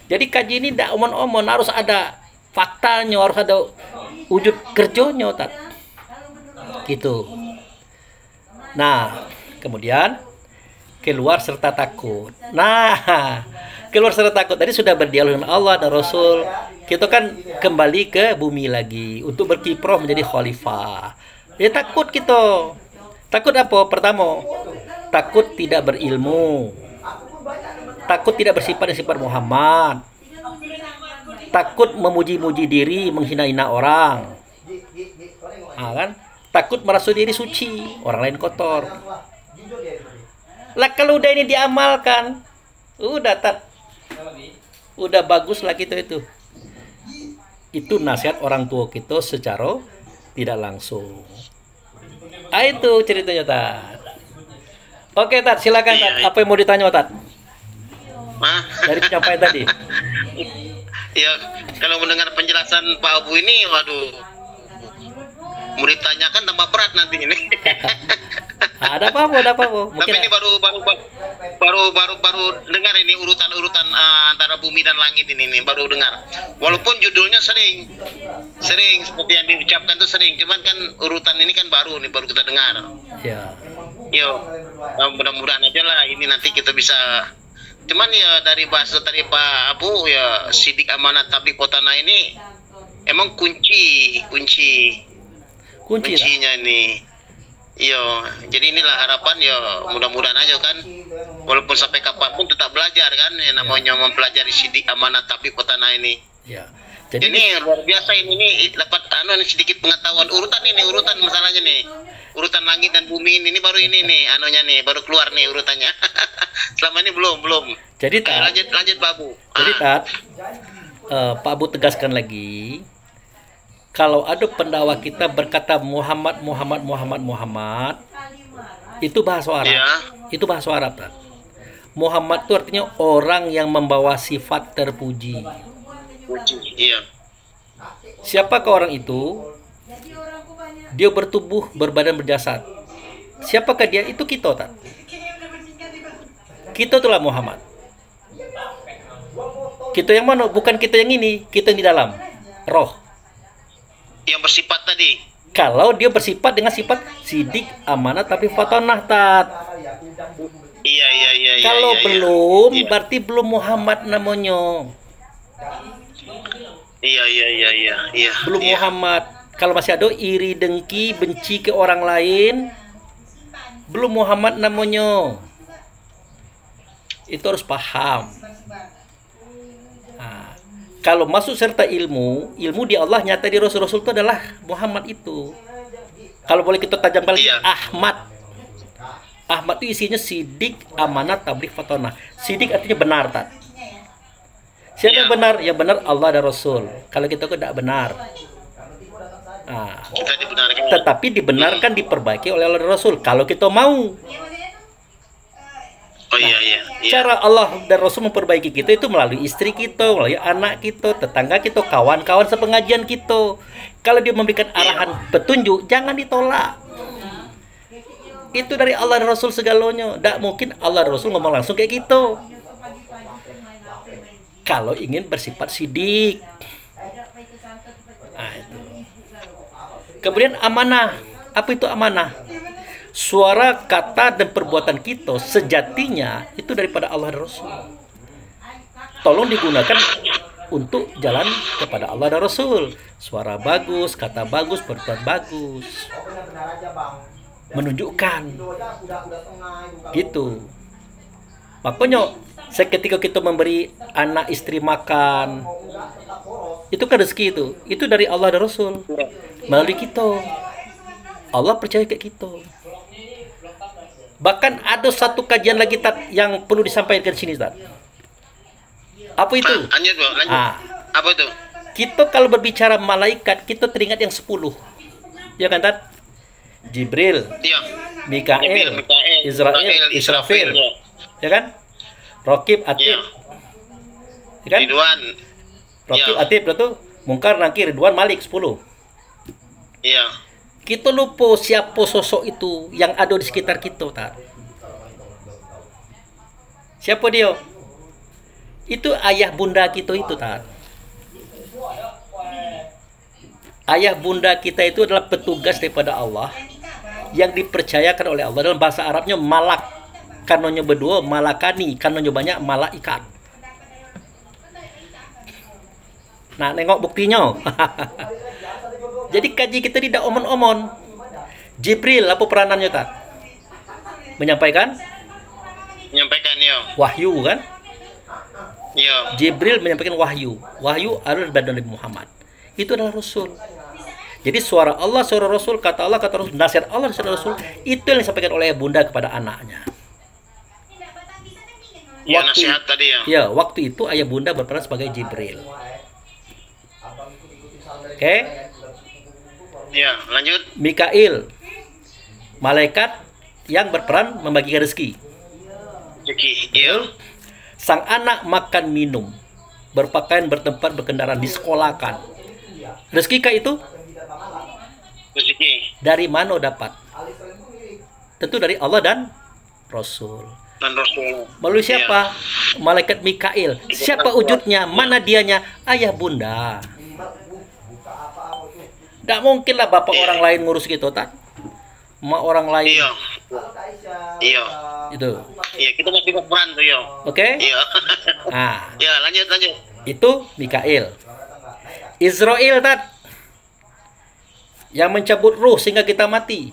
Jadi kaji ini tidak omon-omon, harus ada faktanya, harus ada wujud kerjanya tat. Gitu. Nah, kemudian keluar serta takut. Nah, keluar serta takut. Tadi sudah berdialog dengan Allah dan Rasul. Kita kan kembali ke bumi lagi untuk berkiprah menjadi khalifah. Ya takut kita. Takut apa? Pertama, takut tidak berilmu. Takut tidak bersifat dan sifat Muhammad. Takut memuji-muji diri, menghina-hina orang. Kan? Takut merasa diri suci, orang lain kotor. Lah kalau udah ini diamalkan, udah bagus lah kita itu. Itu nasihat orang tua kita secara tidak langsung. Itu ceritanya Tat. Oke Tat, silakan Tat. Apa yang mau ditanya Tat? Dari penyampaian tadi. Ya, kalau mendengar penjelasan Pak Abu ini, waduh, mau ditanyakan tambah berat nanti ini. Ada apa-apa. Mungkin tapi ini baru dengar ini urutan antara bumi dan langit ini baru dengar. Walaupun judulnya sering seperti yang diucapkan tuh sering, cuman kan urutan ini kan baru kita dengar. Ya. Yo, mudah-mudahan aja lah ini nanti kita bisa. Cuman ya dari bahasa tadi Pak Abu ya, sidik amanat tabligh kotana ini emang kuncinya ini. Iya, jadi inilah harapan ya, mudah-mudahan aja kan, walaupun sampai kapanpun tetap belajar kan, ya namanya mempelajari sidik amanat tabligh kotana ini. Ya. Jadi ini luar biasa ini dapat sedikit pengetahuan urutan masalahnya nih. Urutan langit dan bumi ini baru ini nih baru keluar nih urutannya. Selama ini belum. Jadi Tat, lanjut Pak Abu. Jadi Tat, Pak Abu tegaskan lagi, kalau ada pendakwa kita berkata Muhammad, itu bahasa Arab. Ya. Itu bahasa Arab Tat. Muhammad itu artinya orang yang membawa sifat terpuji. Iya. Siapakah orang itu? Dia bertubuh, berbadan, berjasad. Siapakah dia? Itu kita, Tat. Kita itulah Muhammad. Kita yang mana? Bukan kita yang ini. Kita yang di dalam. Roh. Yang bersifat tadi. Kalau dia bersifat dengan sifat sidik, amanah, tapi fatonah, Tat. Iya. Kalau belum, berarti belum Muhammad namanya. Iya. Belum Muhammad. Kalau masih ada iri, dengki, benci ke orang lain, belum Muhammad namanya. Itu harus paham. Nah, kalau masuk serta ilmu di Allah nyata di Rasul-Rasul itu adalah Muhammad itu. Kalau boleh kita tajam lagi, Ahmad. Ahmad itu isinya sidik, amanat, tabligh, fatonah. Sidik artinya benar, Tat. Siapa yang benar? Yang benar Allah dan Rasul. Kalau kita tidak benar. Nah, tetapi dibenarkan, diperbaiki oleh Allah dan Rasul kalau kita mau. Cara Allah dan Rasul memperbaiki kita itu melalui istri kita, melalui anak kita, tetangga kita, kawan-kawan sepengajian kita. Kalau dia memberikan arahan petunjuk, jangan ditolak. Itu dari Allah dan Rasul segalanya. Tidak mungkin Allah dan Rasul ngomong langsung kayak gitu. Kalau ingin bersifat sidik. Nah, itu. Kemudian amanah. Apa itu amanah? Suara, kata, dan perbuatan kita sejatinya itu daripada Allah dan Rasul. tolong digunakan untuk jalan kepada Allah dan Rasul. Suara bagus, kata bagus, berbuat bagus, menunjukkan gitu. Makanya seketika kita memberi anak istri makan, itu kan rezeki itu dari Allah dan Rasul melalui kita. Allah percaya kayak kita. Bahkan ada satu kajian lagi Tat, yang perlu disampaikan di sini Tat. Apa itu? Lanjut, Bro. Lanjut. Apa itu? Kita kalau berbicara malaikat, kita teringat yang 10. Ya kan Tat? Jibril, Iya. Mikail, Israel, Israfil. Ya kan? Raqib, Atid. Iya. Ya kan? Ridwan. Raqib, Iya. Atid itu Mungkar, Nakir, Ridwan, Malik 10. Iya. Kita lupa siapa sosok itu yang ada di sekitar kita, Tat. Siapa dia? Itu ayah bunda kita itu, Tat. Ayah bunda kita itu adalah petugas daripada Allah yang dipercayakan oleh Allah. Dalam bahasa Arabnya malak. Kanonnya berdua, malakani. Kanonnya banyak, malaikat. Nah, nengok buktinya. Jadi kaji kita tidak omon-omon. Jibril, apa peranannya, Tat? Menyampaikan? Menyampaikan, ya. Wahyu, kan? Iya. Jibril menyampaikan wahyu. Wahyu adalah dari Nabi Muhammad. Itu adalah Rasul. Jadi suara Allah, suara Rasul, kata Allah, kata Rasul, nasihat Allah, nasihat Rasul, itu yang disampaikan oleh bunda kepada anaknya. Iya, nasihat tadi ya. Ya, waktu itu ayah bunda berperan sebagai Jibril. Oke? Iya, lanjut. Mikail, malaikat yang berperan membagikan rezeki. Oke, iya. Sang anak makan minum, berpakaian, bertempat, berkendaraan, disekolahkan. Rezeki kah itu? Rezeki. Dari mana dapat? Tentu dari Allah dan Rasul. Dan Rasul. Melalui siapa? Malaikat Mikail. Siapa wujudnya? Mana dianya? Ayah bunda. Tidak mungkinlah bapak orang lain ngurus gitu, tak? Mak orang lain. Iya. Iya. Itu. Iya, kita masih berperan tuh, ya. Oke? Iya. Nah, Ya, lanjut. itu Mikail. Israel, tak? Yang mencabut ruh sehingga kita mati.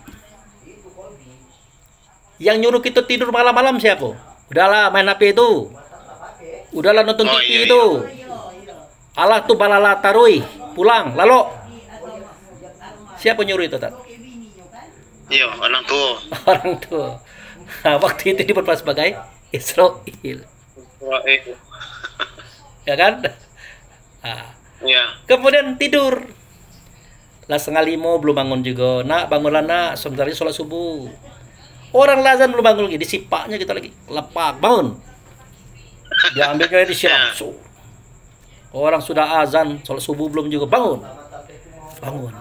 Yang nyuruh kita tidur malam-malam siapa? Udahlah main HP itu. Udahlah nonton Oh, TV iya, itu. Allah tuh balala tarui. Pulang, lalu. Siapa nyuruh itu, tak? Iya, orang tua. Orang tua. Nah, waktu itu diperpan sebagai Israel. Ya kan? Nah, Iya. kemudian tidur. Lah 4:30 belum bangun juga. Nak, bangunlah nak, sebentar lagi sholat subuh. Orang lazan belum bangun lagi, disipaknya kita lagi. Lepak, bangun. Diambilnya disiram. Orang sudah azan, sholat subuh belum juga, bangun. Bangun.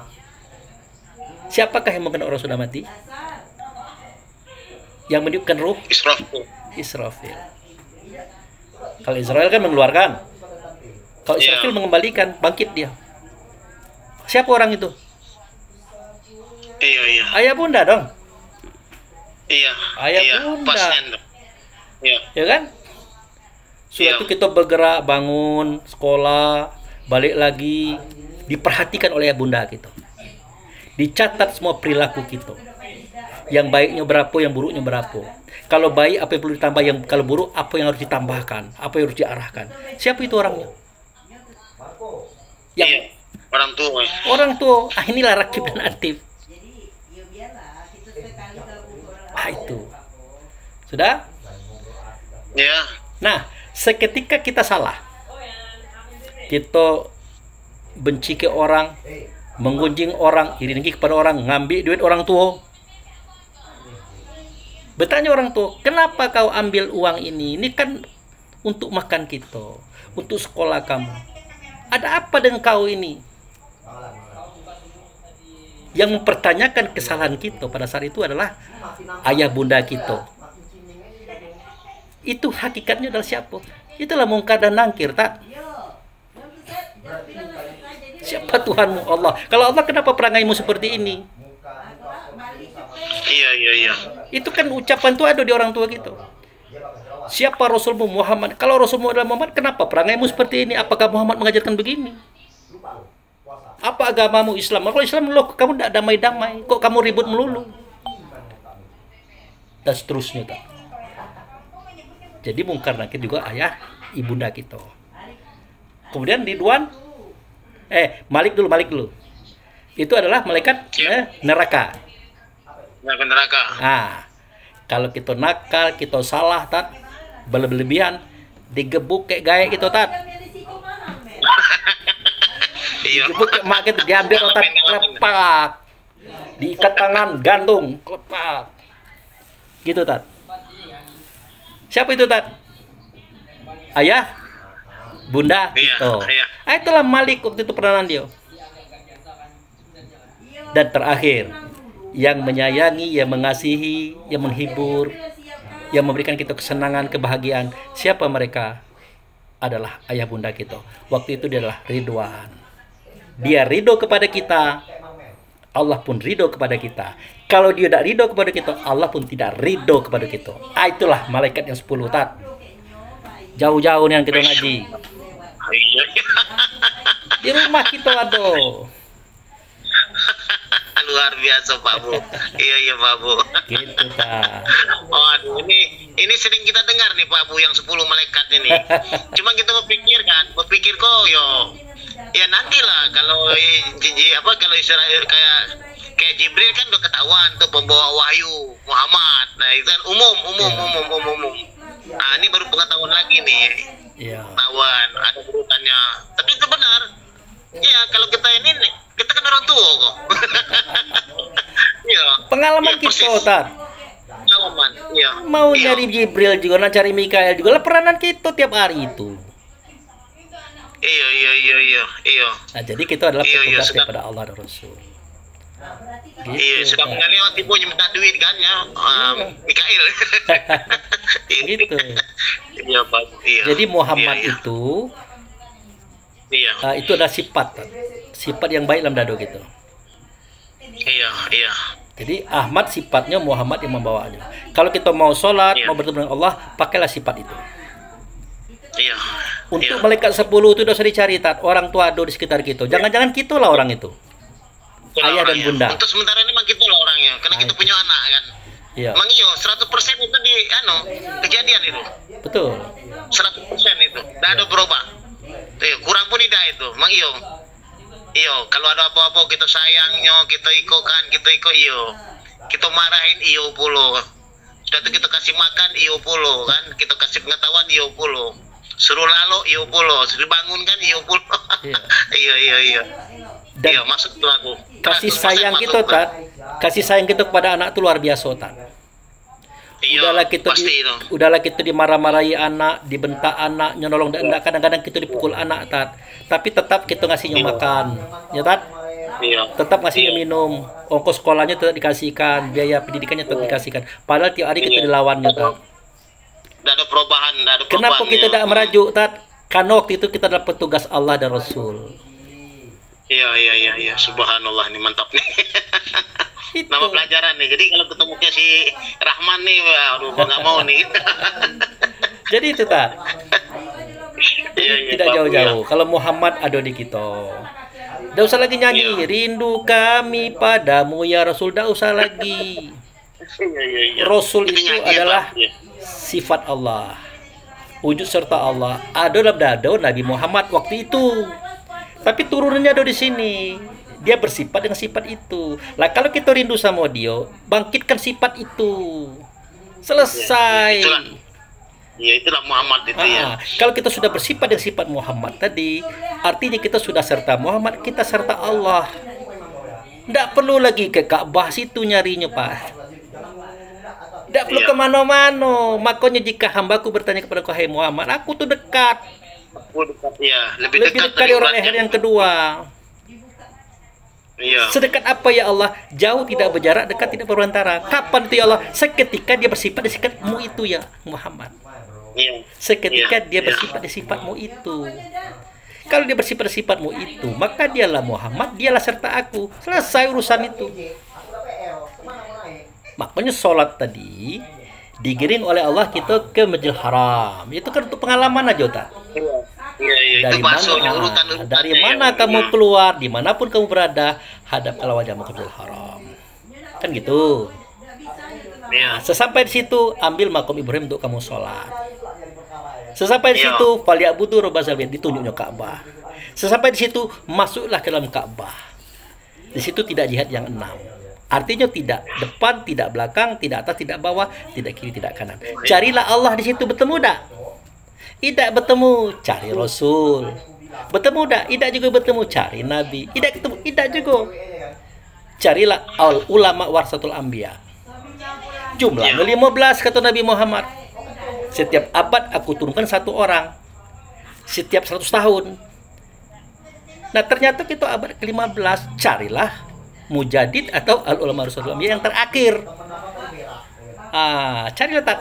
Siapakah yang mengenal orang sudah mati? Yang meniupkan ruh? Israfil. Kalau Israel kan mengeluarkan. Kalau Israfil mengembalikan, bangkit dia. Siapa orang itu? Iya. Ayah bunda dong. Iya. Ayah iya. bunda. Pasien. Iya. Ya kan? Suatu kita bergerak, bangun, sekolah, balik lagi, diperhatikan oleh ayah bunda kita. Dicatat semua perilaku kita. Yang baiknya berapa, yang buruknya berapa. Kalau baik apa yang perlu ditambah, yang kalau buruk apa yang harus ditambahkan, apa yang harus diarahkan. Siapa itu orangnya? Yang Iya. Orang tua. orang tua. Inilah Raqib dan Atid. Itu. Sudah? Iya. Nah, seketika kita salah, kita benci ke orang, menggunjing orang, iri dengki kepada orang, ngambil duit orang tua. Bertanya orang tua, kenapa kau ambil uang ini? Ini kan untuk makan kita, untuk sekolah kamu. Ada apa dengan kau ini? Yang mempertanyakan kesalahan kita pada saat itu adalah ayah bunda kita. Itu hakikatnya adalah siapa? Itulah Mungkar dan Nakir, tak? Siapa Tuhanmu? Allah. Kalau Allah, kenapa perangaimu seperti ini? Iya. Itu kan ucapan itu ada di orang tua gitu. Siapa Rasulmu? Muhammad. Kalau Rasulmu adalah Muhammad, kenapa perangaimu seperti ini? Apakah Muhammad mengajarkan begini? Apa agamamu Islam? Kalau Islam loh, kamu tidak damai-damai. Kok kamu ribut melulu? Dan seterusnya. Kan? Jadi Mungkar Nakir juga ayah ibunda kita. Kemudian Ridwan, Malik dulu. Itu adalah malaikat neraka. Malaikat neraka. Nah, kalau kita nakal, kita salah, tat, berlebihan, digebuk kayak gaya gitu, tat. Digebuk kayak mak kita, diambil otak, klepak. Diikat tangan, gantung, klepak. Gitu, tat. Siapa itu, tat? Ayah? Bunda? Gitu. Itulah Malik waktu itu peranan dia. Dan terakhir, yang menyayangi, yang mengasihi, yang menghibur, yang memberikan kita kesenangan, kebahagiaan. Siapa mereka? Adalah ayah bunda kita. Waktu itu dia adalah Ridwan. Dia ridho kepada kita, Allah pun ridho kepada kita. Kalau dia tidak ridho kepada kita, Allah pun tidak ridho kepada kita. Itulah malaikat yang 10, tat. Jauh-jauh nih yang kita ngaji. Di rumah kita ada. Luar biasa Pak Bu. Iya Pak Bu. Gitu Pak. Waduh, ini sering kita dengar nih Pak Bu yang 10 malaikat ini. Cuma kita berpikir kok ya nantilah kalau kalau Israel kayak Jibril kan udah ketahuan tuh pembawa wahyu Muhammad. Nah, itu kan umum. Nah, ini baru pengetahuan lagi nih. Iya. Pengetahuan ada urutannya. Tapi itu benar. Iya, kalau kita kan orang tua kok. Iya. Pengalaman ya, kita, Tat. Pengalaman, iya. Mau cari Jibril juga, nak cari Mikael juga, lah peranan kita tiap hari itu. Iya. Nah, jadi kita adalah petugas daripada Allah dan Rasul. Gitu, iya, sudah mengalami tipunya minta duit kan ya, Mikael. Gitu. Iya, Pak. Iya. Jadi Muhammad itu, itu adalah sifat yang baik dalam dado gitu. Iya. Jadi Ahmad sifatnya, Muhammad yang membawanya. Kalau kita mau sholat, mau bertemu dengan Allah, pakailah sifat itu. Iya. Untuk malaikat 10 itu sudah dicari, tat. Orang tua ada di sekitar kita. Jangan-jangan kita lah orang itu. Ayah dan bunda. Untuk sementara ini memang kita lah orangnya, karena kita punya anak kan. Iya. Memang 100% itu kejadian itu. Betul. 100% itu. Tidak ada berubah. Kurang pun tidak itu. Memang kalau ada apa-apa kita sayangnya, kita ikut, kita marahin puluh. Sudah itu kita kasih makan puluh kan, kita kasih pengetahuan puluh. Suruh lalu puluh, suruh bangun kan puluh. Iya. Dan masuk tuh aku. Kasih sayang kita, Tat. Kasih sayang kita kepada anak itu luar biasa, Tat. Udahlah kita dimarah-marahi anak, dibentak anak, nyolong dan kadang-kadang kita dipukul anak, Tat. Tapi tetap kita ngasihnya makan, ya Tat. Tetap ngasihnya minum, ongkos sekolahnya tetap dikasihkan, biaya pendidikannya tetap dikasihkan. Padahal tiap hari kita dilawannya, Tat. Tidak ada perubahan, Kenapa kita tidak merajuk, Tat? Karena waktu itu kita adalah petugas Allah dan Rasul. Iya. Subhanallah, nih mantap nih. Nama pelajaran nih. Jadi kalau ketemu si Rahman nih, aduh, nggak mau nih. Jadi itu, Tat. Tidak jauh-jauh. Kalau Muhammad ada di kita. Tidak usah lagi nyanyi. Rindu kami padamu ya Rasul. Tidak usah lagi. Rasul itu adalah sifat Allah. Wujud serta Allah. Ada dalam dado Nabi Muhammad waktu itu. Tapi turunannya ada di sini. Dia bersifat dengan sifat itu. Lah kalau kita rindu sama dia, bangkitkan sifat itu. Selesai. Itulah Muhammad itu ya. Kalau kita sudah bersifat dengan sifat Muhammad tadi, artinya kita sudah serta Muhammad, kita serta Allah. Tidak perlu lagi ke Ka'bah situ nyarinya, Pak. Tidak perlu kemana-mana. Makanya jika hambaku bertanya kepada Hai Muhammad, aku tuh dekat. Lebih dekat dari orang leher yang kedua. Sedekat apa ya Allah? Jauh tidak berjarak, dekat tidak berantara. Kapan itu ya Allah? Seketika dia bersifat di sifatmu itu ya Muhammad. Seketika dia bersifat di sifatmu itu. Kalau dia bersifat di sifatmu itu, maka dialah Muhammad, dialah serta aku. Selesai urusan itu. Makanya sholat tadi digiring oleh Allah kita ke Masjidil Haram. Itu kan untuk pengalaman aja, tak? Iya, itu masuknya Dari mana kamu keluar, dimanapun kamu berada, hadapkanlah wajahmu ke Masjidil Haram. Kan gitu. Iya. Sesampai di situ, ambil makom Ibrahim untuk kamu sholat. Sesampai di situ, falyabudu rabbaz bait, ditunjuknya Ka'bah. Sesampai di situ, masuklah ke dalam Ka'bah. Di situ tidak jihad yang 6. Artinya tidak depan, tidak belakang, tidak atas, tidak bawah, tidak kiri, tidak kanan. Carilah Allah di situ, bertemu dak? Tidak bertemu, cari Rasul. Bertemu dak? Tidak juga bertemu, cari Nabi. Tidak ketemu, tidak juga. Carilah al ulama warasatul anbiya. Jumlahnya 15 kata Nabi Muhammad. Setiap abad aku turunkan 1 orang. Setiap 100 tahun. Nah ternyata kita abad ke-15, carilah mujadid atau al ulama warasatul anbiya yang terakhir. Carilah tak.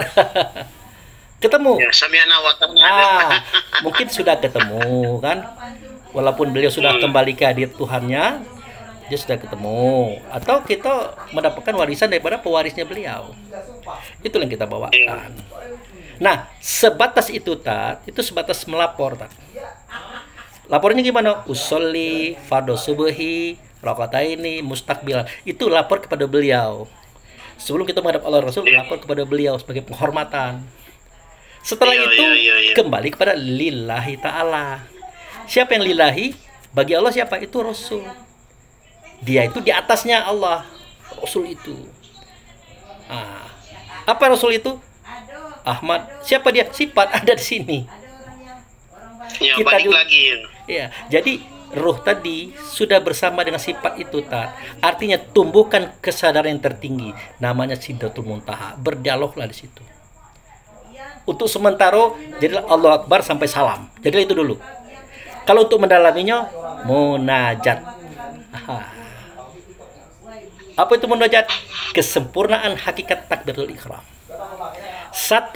Ketemu. Ya, sami'na wa ta'na. Mungkin sudah ketemu kan. Walaupun beliau sudah kembali ke hadirat Tuhannya, dia sudah ketemu. Atau kita mendapatkan warisan daripada pewarisnya beliau. Itu yang kita bawakan. Nah, sebatas itu tak, itu sebatas melapor tak. Lapornya gimana? Usolli, fardhu subhi, rakaataini, mustaqbil. Itu lapor kepada beliau. Sebelum kita menghadap Allah Rasul, lapor kepada beliau sebagai penghormatan. Setelah itu kembali kepada lillahi ta'ala. Siapa yang lillahi? Bagi Allah siapa? Itu Rasul. Dia itu di atasnya Allah. Rasul itu. Apa Rasul itu? Ahmad. Siapa dia? Sifat ada di sini. Ya, Kita balik juga, lagi. ya. Jadi ruh tadi sudah bersama dengan sifat itu tak. Artinya tumbuhkan kesadaran yang tertinggi. Namanya Sidratul Muntaha. Berdialoglah di situ. Untuk sementara jadilah Allah Akbar sampai salam. Jadilah itu dulu. Kalau untuk mendalaminya munajat. Apa itu munajat? Kesempurnaan hakikat takbiratul ihram. 1.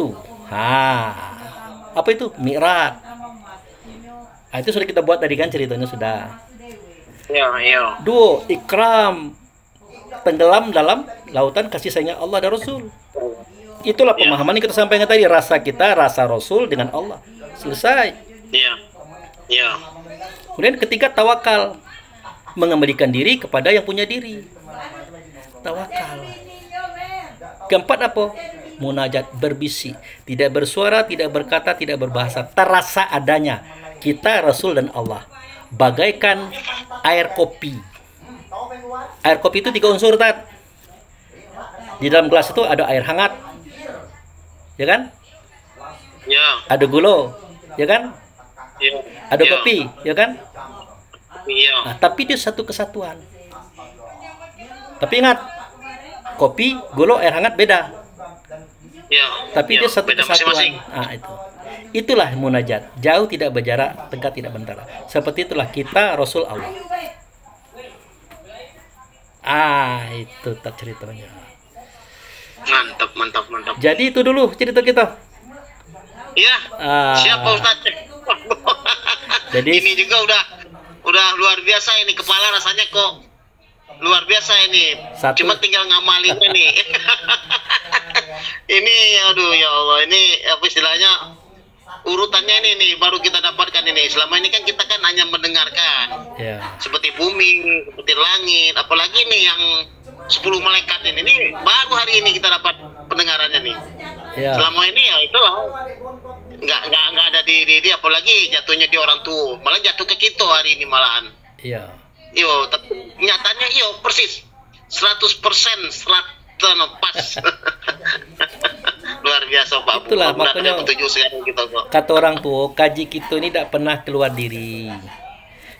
Apa itu? Mi'raj. Itu sudah kita buat tadi kan ceritanya sudah. Iya. 2. Ikram. Tenggelam dalam lautan kasih sayangnya Allah dan Rasul. Itulah pemahaman yang kita sampaikan tadi. Rasa kita, rasa Rasul dengan Allah. Selesai. Iya. Kemudian ketiga tawakal. Mengembalikan diri kepada yang punya diri. Tawakal. Keempat apa? Munajat, berbisik. Tidak bersuara, tidak berkata, tidak berbahasa. Terasa adanya. Kita, Rasul dan Allah. Bagaikan air kopi. Air kopi itu 3 unsur, Tat. Di dalam gelas itu ada air hangat. Ya kan? Ya. Ada gula, ya kan? Ya. Ada kopi, ya kan? Iya. Nah, tapi dia satu kesatuan. Tapi ingat, kopi, gula, air hangat beda. Ya. Tapi dia satu beda kesatuan. masing-masing. Itulah munajat. Jauh tidak berjarak, dekat tidak bentara. Seperti itulah kita Rasul Allah. Itu tak ceritanya. Mantap. Jadi itu dulu cerita kita. Iya. Siapa Ustaz? Jadi Ini juga udah luar biasa ini, kepala rasanya kok luar biasa ini. Satu. Cuma tinggal ngamalinnya nih. Ini aduh ya Allah, ini apa istilahnya, urutannya ini nih baru kita dapatkan ini. Selama ini kan kita kan hanya mendengarkan. ya. Seperti bumi, seperti langit, apalagi nih yang 10 malaikat ini baru hari ini kita dapat pendengarannya nih. Ya. Selama ini ya itulah nggak ada di apalagi jatuhnya di orang tua, malah jatuh ke kita hari ini malahan. Iya. Nyatanya persis 100% pas. Luar biasa Pak. Itulah makanya kita kok. kata orang tua, kaji kita ini tidak pernah keluar diri.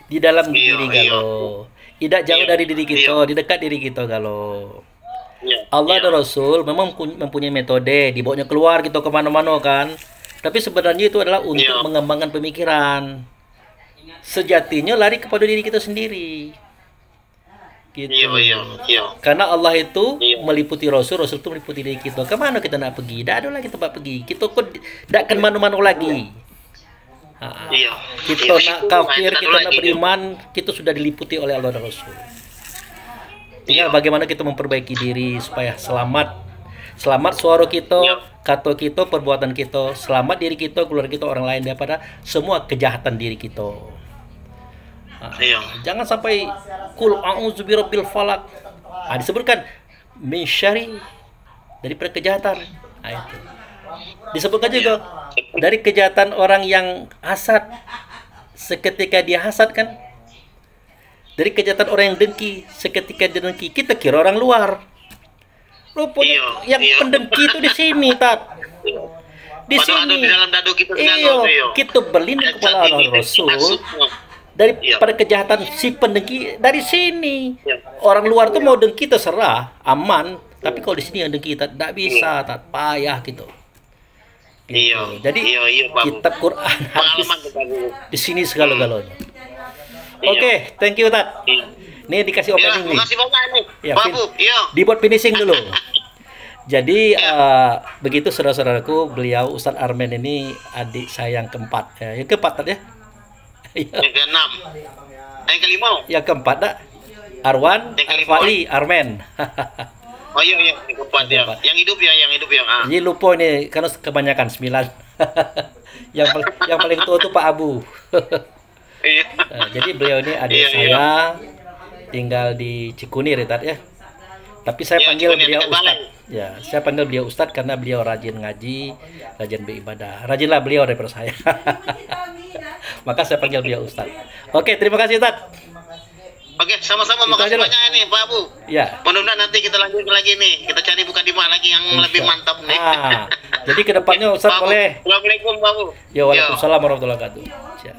Di dalam diri galau. Tidak jauh dari diri kita, di dekat diri kita galau. Allah dan Rasul memang mempunyai metode, dibawanya keluar gitu kemana-mana kan. Tapi sebenarnya itu adalah untuk mengembangkan pemikiran. Sejatinya lari kepada diri kita sendiri. Gitu. Karena Allah itu meliputi Rasul, Rasul itu meliputi diri kita. Kemana kita nak pergi? Tidak ada lagi tempat pergi. Kita kok tidak akan mana-mana lagi. Kita nak kafir, kita nak beriman, kita sudah diliputi oleh Allah dan Rasul. Tinggal bagaimana kita memperbaiki diri supaya selamat, Selamat suara kita, Iya. kata kita, perbuatan kita. Selamat diri kita, keluarga kita, orang lain daripada semua kejahatan diri kita. Iya. Jangan sampai kul a'udzu birabbil falaq. Disebutkan min syarri daripada kejahatan. Itu. Disebutkan juga dari kejahatan orang yang hasad. Seketika dia hasad kan, dari kejahatan orang yang dengki, seketika dia dengki, kita kira orang luar. Rupanya yang pendengki itu di sini, Tat. Di Padahal ada sini. di dalam dadu kita segala Iyo, itu, iyo. kita berlindung kepada Allah Rasul daripada kejahatan si pendengki dari sini. Iya. Orang luar tuh mau dengki terserah, aman. Tapi kalau di sini yang dengki, Tat, tidak bisa, Tat, payah gitu. Gitu. Iya. Jadi Iya, Pak. kitab Quran Pengalaman hadis kita dulu. di sini segala-galanya. Iya. Oke, thank you, Tat. Iya. Nih dikasih Iya, opening nih. makasih banyak nih. Ya, Pak Bu, iya. Dibuat finishing dulu. Jadi begitu saudara-saudaraku, beliau Ustadz Armen ini adik saya yang keempat. Yang keempat Tat, ya? Iya. Yang ke-6. Yang kelima. Yang keempat dah. Arwan, Yang kelima. Arfai, Armen. Oh iya, yang keempat ya. Keempat. Yang hidup ya, yang hidup ya. Jadi lupa ini karena kebanyakan 9. yang paling tua itu Pak Abu. Iya. Jadi beliau ini adik Iya, saya, tinggal di Cikunir ya, Tat, ya. Tapi saya Iya, panggil Cikunir, beliau dekat Balai. Ustadz. Ya, saya panggil beliau Ustadz karena beliau rajin ngaji, rajin beribadah. Rajinlah beliau daripada saya. Maka saya panggil beliau Ustadz. Oke, terima kasih, Tat. Oke, sama-sama. Itu Makasih aja lah. banyak nih, Pak Bu. Ya. Mudah-mudahan nanti kita lanjut lagi nih. Kita cari bukan di mana lagi yang lebih mantap nih. Jadi kedepannya Ustadz Pak Bu. boleh. Assalamualaikum, Pak Bu. Ya, waalaikumsalam warahmatullahi wabarakatuh. Ya.